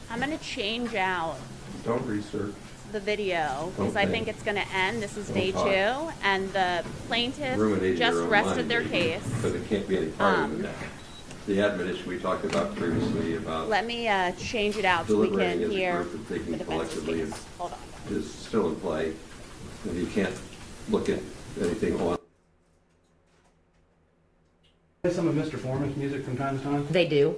Speaker 1: I'm going to change out
Speaker 4: Don't research.
Speaker 1: the video because I think it's going to end. This is day
Speaker 4: Don't
Speaker 1: 2,
Speaker 4: talk.
Speaker 1: and the plaintiff
Speaker 4: Ruminating
Speaker 1: just
Speaker 4: your own
Speaker 1: rested
Speaker 4: mind,
Speaker 1: their
Speaker 4: maybe,
Speaker 1: case.
Speaker 4: Because it can't be any farther than that. The admonition we talked about previously about
Speaker 1: Let me change it out so we
Speaker 4: deliberating
Speaker 1: can
Speaker 4: as a
Speaker 1: hear
Speaker 4: group and thinking
Speaker 1: the defense's
Speaker 4: collectively
Speaker 1: case. Hold on.
Speaker 4: is still in play. And you can't look at anything on.
Speaker 3: Play some of Mr. Foreman's music from time to time.
Speaker 9: They do.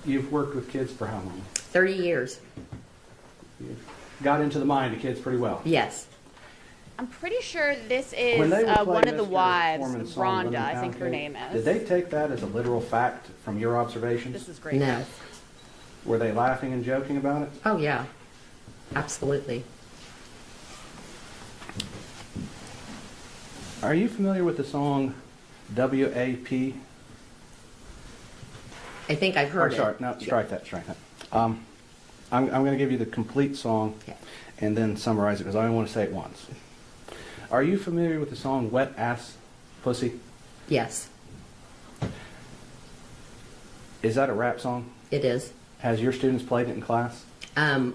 Speaker 3: You've worked with kids for how long?
Speaker 9: 30 years.
Speaker 3: You got into the mind of kids pretty well.
Speaker 9: Yes.
Speaker 1: I'm pretty sure this is
Speaker 3: When they would play
Speaker 1: one of the
Speaker 3: Mr.
Speaker 1: wives,
Speaker 3: Foreman's song,
Speaker 1: Rhonda,
Speaker 3: Lemon
Speaker 1: I
Speaker 3: Pound
Speaker 1: think her
Speaker 3: Cake,
Speaker 1: name is.
Speaker 3: Did they take that as a literal fact from your observations?
Speaker 1: This is great.
Speaker 9: No.
Speaker 1: guys.
Speaker 3: Were they laughing and joking about it?
Speaker 9: Oh, yeah. Absolutely.
Speaker 3: Are you familiar with the song W.A.P.?
Speaker 9: I think I've heard
Speaker 3: Sorry,
Speaker 9: it.
Speaker 3: no, strike that. I'm going to give you the complete song
Speaker 9: Okay.
Speaker 3: and then summarize it because I only want to say it once. Are you familiar with the song Wet Ass Pussy?
Speaker 9: Yes,
Speaker 3: Is that a rap song?
Speaker 9: it is.
Speaker 3: Has your students played it in class?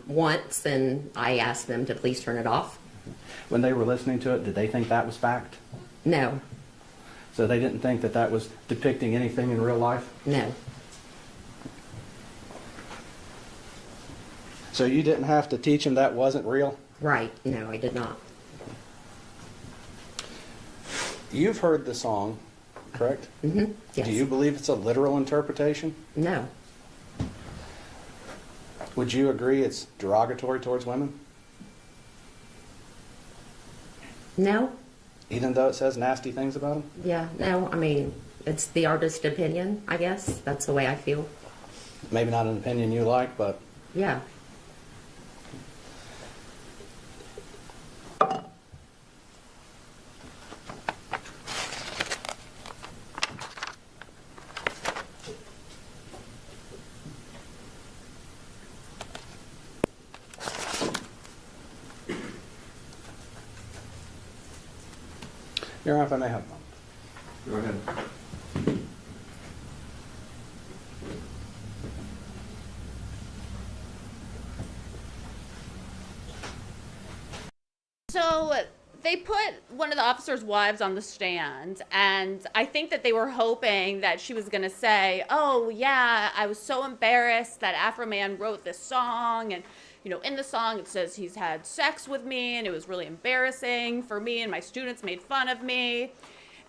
Speaker 9: Once, and I asked them to please turn it off.
Speaker 3: When they were listening to it, did they think that was fact?
Speaker 9: No,
Speaker 3: So they didn't think that that was depicting anything in real life?
Speaker 9: no.
Speaker 3: So you didn't have to teach them that wasn't real?
Speaker 9: Right. No, I did not.
Speaker 3: You've heard the song, correct?
Speaker 9: Mm-hmm. Yes.
Speaker 3: Do you believe it's a literal interpretation?
Speaker 9: No.
Speaker 3: Would you agree it's derogatory towards women?
Speaker 9: No.
Speaker 3: Even though it says nasty things about them?
Speaker 9: Yeah. No. I mean, it's the artist's opinion, I guess. That's the way I feel.
Speaker 3: Maybe not an opinion you like, but
Speaker 9: Yeah.
Speaker 7: Your Honor, if I may have a moment.
Speaker 4: Go ahead.
Speaker 1: So they put one of the officers' wives on the stand, and I think that they were hoping that she was going to say, oh, yeah, I was so embarrassed that Afroman wrote this song, and, you know, in the song it says he's had sex with me, and it was really embarrassing for me, and my students made fun of me.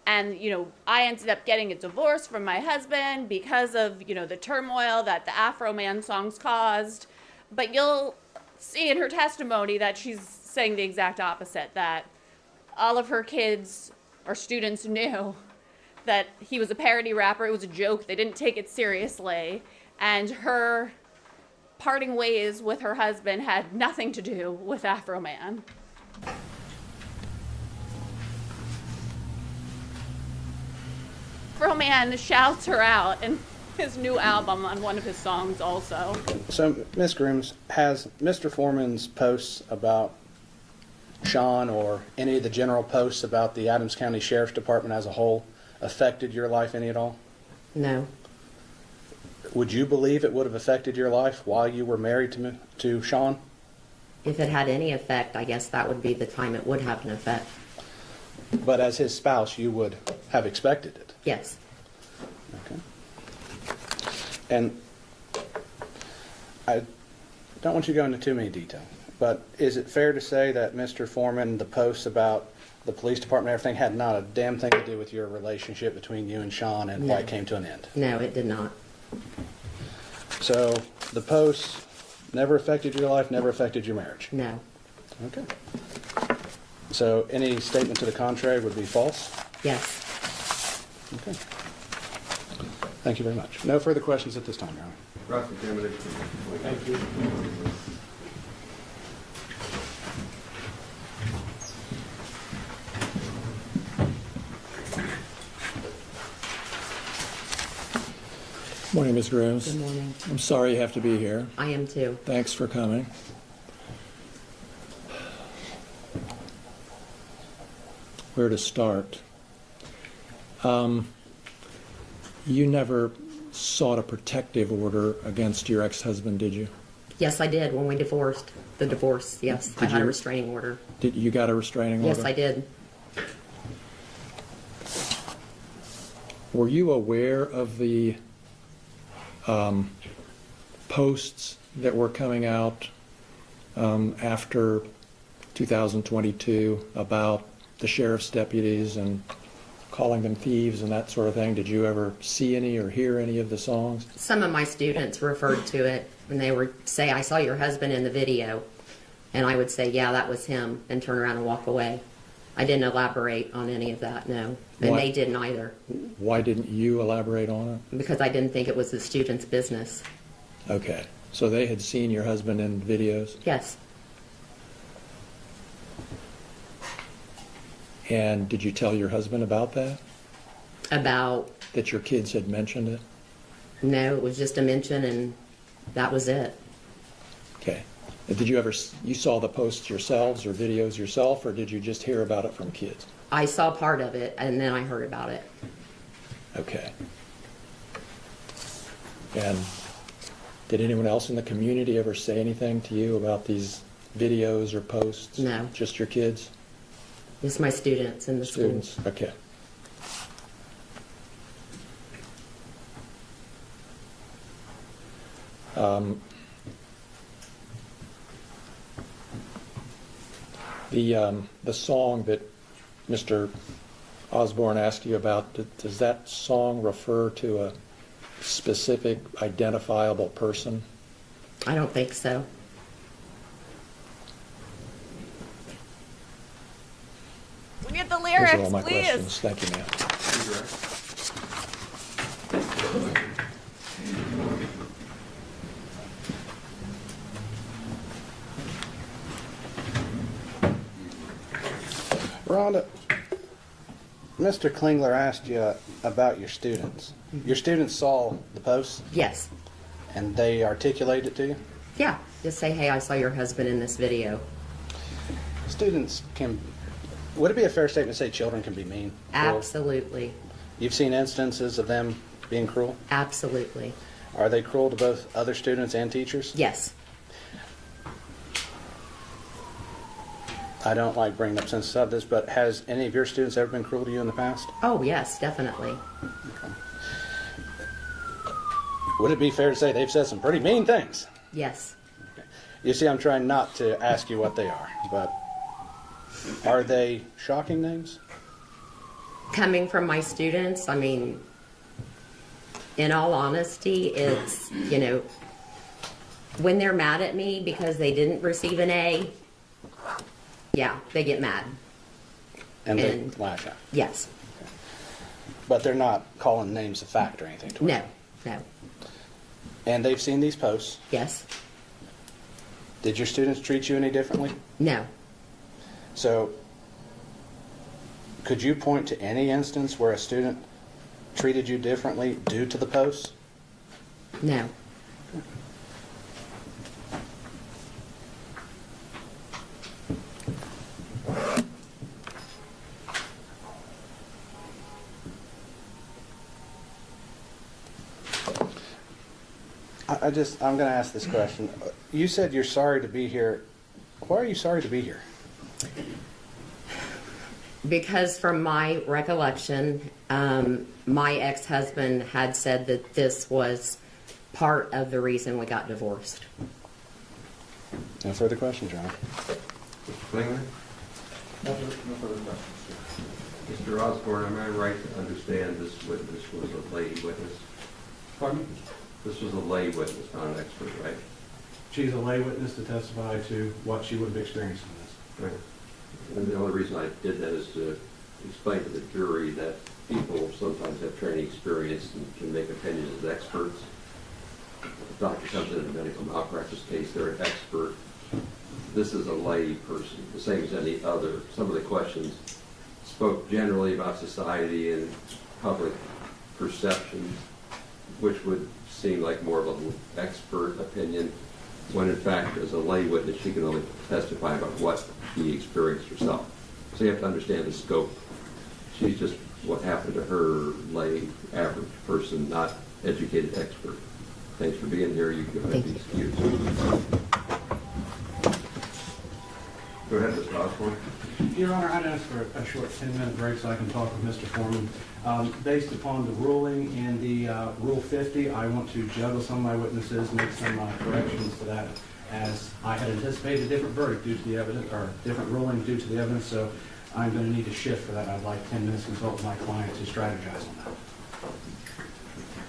Speaker 1: And, you know, I ended up getting a divorce from my husband because of, you know, the turmoil that the Afroman songs caused. But you'll see in her testimony that she's saying the exact opposite, that all of her kids or students knew that he was a parody rapper. It was a joke. They didn't take it seriously. And her parting ways with her husband had nothing to do with Afroman. Afroman shouts her out in his new album on one of his songs also.
Speaker 7: So, Ms. Grooms, has Mr. Foreman's posts about Sean or any of the general posts about the Adams County Sheriff's Department as a whole affected your life any at all?
Speaker 9: No.
Speaker 7: Would you believe it would have affected your life while you were married to Sean?
Speaker 9: If it had any effect, I guess that would be the time it would have an effect.
Speaker 7: But as his spouse, you would have expected it.
Speaker 9: Yes.
Speaker 7: Okay. And I don't want you to go into too many details, but is it fair to say that Mr. Foreman, the posts about the police department and everything had not a damn thing to do with your relationship between you and Sean and why it came to an end?
Speaker 9: No, it did not.
Speaker 7: So the posts never affected your life, never affected your marriage?
Speaker 9: No.
Speaker 7: Okay. So any statement to the contrary would be false?
Speaker 9: Yes.
Speaker 7: Okay. Thank you very much. No further questions at this time, Your Honor.
Speaker 4: Cross-examination.
Speaker 7: Thank you.
Speaker 5: Morning, Ms. Grooms.
Speaker 9: Good morning.
Speaker 5: I'm sorry you have to be here.
Speaker 9: I am too.
Speaker 5: Thanks for coming. Where to start? You never sought a protective order against your ex-husband, did you?
Speaker 9: Yes, I did when we divorced. The divorce, yes. I
Speaker 5: Did
Speaker 9: had a
Speaker 5: you-
Speaker 9: restraining order.
Speaker 5: Did you got a restraining order?
Speaker 9: Yes, I did.
Speaker 5: Were you aware of the posts that were coming out after 2022 about the sheriff's deputies and calling them thieves and that sort of thing? Did you ever see any or hear any of the songs?
Speaker 9: Some of my students referred to it, and they would say, I saw your husband in the video. And I would say, yeah, that was him, and turn around and walk away. I didn't elaborate on any of that, no. And
Speaker 5: Why?
Speaker 9: they didn't either,
Speaker 5: Why didn't you elaborate on it?
Speaker 9: because I didn't think it was the student's business.
Speaker 5: Okay, so they had seen your husband in videos,
Speaker 9: Yes,
Speaker 5: and did you tell your husband about that?
Speaker 9: about,
Speaker 5: That your kids had mentioned it?
Speaker 9: no, it was just a mention, and that was it.
Speaker 5: Okay. And did you ever, you saw the posts yourselves or videos yourself, or did you just hear about it from kids?
Speaker 9: I saw part of it, and then I heard about it.
Speaker 5: Okay. And did anyone else in the community ever say anything to you about these videos or posts?
Speaker 9: No.
Speaker 5: Just your kids?
Speaker 9: Just my students in the school.
Speaker 5: Students? Okay. The song that Mr. Osborne asked you about, does that song refer to a specific identifiable person?
Speaker 9: I don't think so.
Speaker 1: We get the
Speaker 5: Those
Speaker 1: lyrics,
Speaker 5: are all my
Speaker 1: please.
Speaker 5: questions. Thank you, ma'am.
Speaker 7: Rhonda, Mr. Klingler asked you about your students. Your students saw the posts
Speaker 9: Yes.
Speaker 7: and they articulated it to you?
Speaker 9: Yeah. Just say, hey, I saw your husband in this video.
Speaker 7: Students can Would it be a fair statement to say children can be mean? Cruel?
Speaker 9: Absolutely.
Speaker 7: You've seen instances of them being cruel?
Speaker 9: Absolutely.
Speaker 7: Are they cruel to both other students and teachers?
Speaker 9: Yes.
Speaker 7: I don't like bringing up sensitive subjects, but has any of your students ever been cruel to you in the past?
Speaker 9: Oh, yes, definitely.
Speaker 7: Would it be fair to say they've said some pretty mean things?
Speaker 9: Yes.
Speaker 7: You see, I'm trying not to ask you what they are, but are they shocking names?
Speaker 9: Coming from my students, I mean, in all honesty, it's, when they're mad at me because they didn't receive an A, yeah, they get mad.
Speaker 7: And they
Speaker 9: And-
Speaker 7: lash out.
Speaker 9: Yes.
Speaker 7: But they're not calling names a fact or anything to
Speaker 9: No. No.
Speaker 7: And they've seen these posts.
Speaker 9: Yes.
Speaker 7: Did your students treat you any differently?
Speaker 9: No.
Speaker 7: So, could you point to any instance where a student treated you differently due to the posts?
Speaker 9: No.
Speaker 7: I'm going to ask this question. You said you're sorry to be here. Why are you sorry to be here?
Speaker 9: Because from my recollection, my ex-husband had said that this was part of the reason we got divorced.
Speaker 7: No further questions, Your Honor.
Speaker 4: Mr. Klingler?
Speaker 6: No further questions.
Speaker 4: Mr. Osborne, am I right to understand this witness was a lay witness?
Speaker 3: Pardon me?
Speaker 4: This was a lay witness, not an expert, right?
Speaker 3: She's a lay witness to testify to what she would have experienced in this.
Speaker 4: Right. And the only reason I did that is to explain to the jury that people sometimes have training experience and can make opinions as experts. If a doctor comes in a medical malpractice case, they're an expert. This is a lay person, the same as any other. Some of the questions spoke generally about society and public perception, which would seem like more of an expert opinion, when in fact, as a lay witness, she can only testify about what she experienced herself. So you have to understand the scope. She's just what happened to her, lay, average person, not educated expert. Thanks for being here. You can go ahead and be excused. Go ahead, Mr. Osborne.
Speaker 3: Your Honor, I'd ask for a short 10-minute break so I can talk with Mr. Foreman. Based upon the ruling in the Rule 50, I want to juggle some of my witnesses, make some corrections to that, as I had anticipated a different verdict due to the evidence, or different ruling due to the evidence, so I'm going to need to shift for that. I'd like 10 minutes to consult with my client to strategize on that.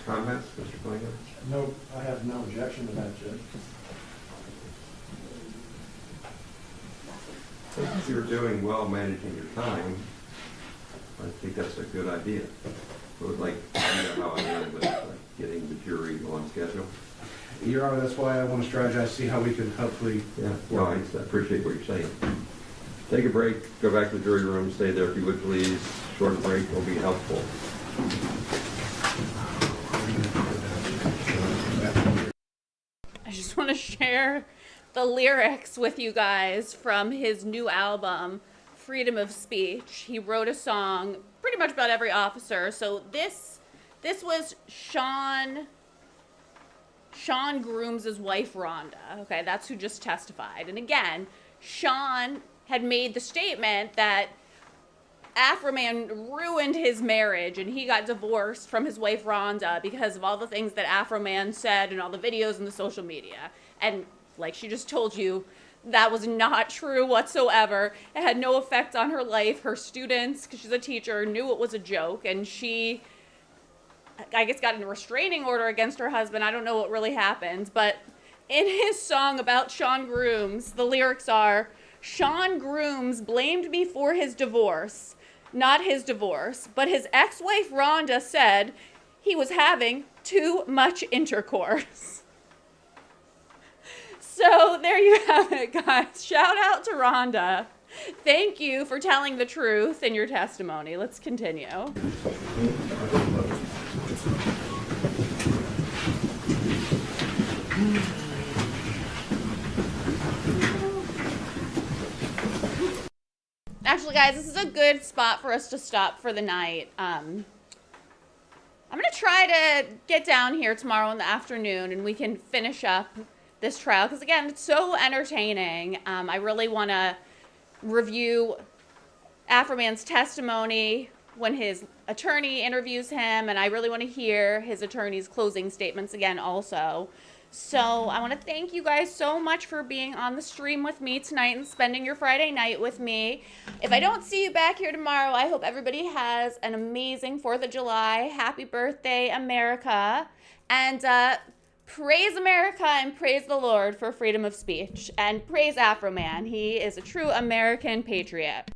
Speaker 4: Comments, Mr. Klingler?
Speaker 5: No, I have no objection to that, Judge.
Speaker 4: If you're doing well managing your time, I think that's a good idea. I would like to know how I am with getting the jury on schedule.
Speaker 3: Your Honor, that's why I want to strategize, see how we can hopefully...
Speaker 4: Yeah, well, I appreciate what you're saying. Take a break, go back to the jury room, stay there if you would please. Short break will be helpful.
Speaker 1: I just want to share the lyrics with you guys from his new album, Freedom of Speech. He wrote a song pretty much about every officer. So this was Sean Grooms' wife, Rhonda. Okay, that's who just testified. And again, Sean had made the statement that Afroman ruined his marriage and he got divorced from his wife Rhonda because of all the things that Afroman said and all the videos and the social media. And like she just told you, that was not true whatsoever. It had no effect on her life. Her students, because she's a teacher, knew it was a joke, and she, I guess, got a restraining order against her husband. I don't know what really happened, but in his song about Sean Grooms, the lyrics are, Sean Grooms blamed me for his divorce, not his divorce, but his ex-wife Rhonda said he was having too much intercourse. So there you have it, guys. Shout out to Rhonda. Thank you for telling the truth in your testimony. Let's continue. Actually, guys, this is a good spot for us to stop for the night. I'm going to try to get down here tomorrow in the afternoon and we can finish up this trial. Because, again, it's so entertaining. I really want to review Afroman's testimony when his attorney interviews him. And I really want to hear his attorney's closing statements again also. So I want to thank you guys so much for being on the stream with me tonight and spending your Friday night with me. If I don't see you back here tomorrow, I hope everybody has an amazing 4th of July. Happy birthday, America. And praise America and praise the Lord for freedom of speech. And praise Afroman. He is a true American patriot.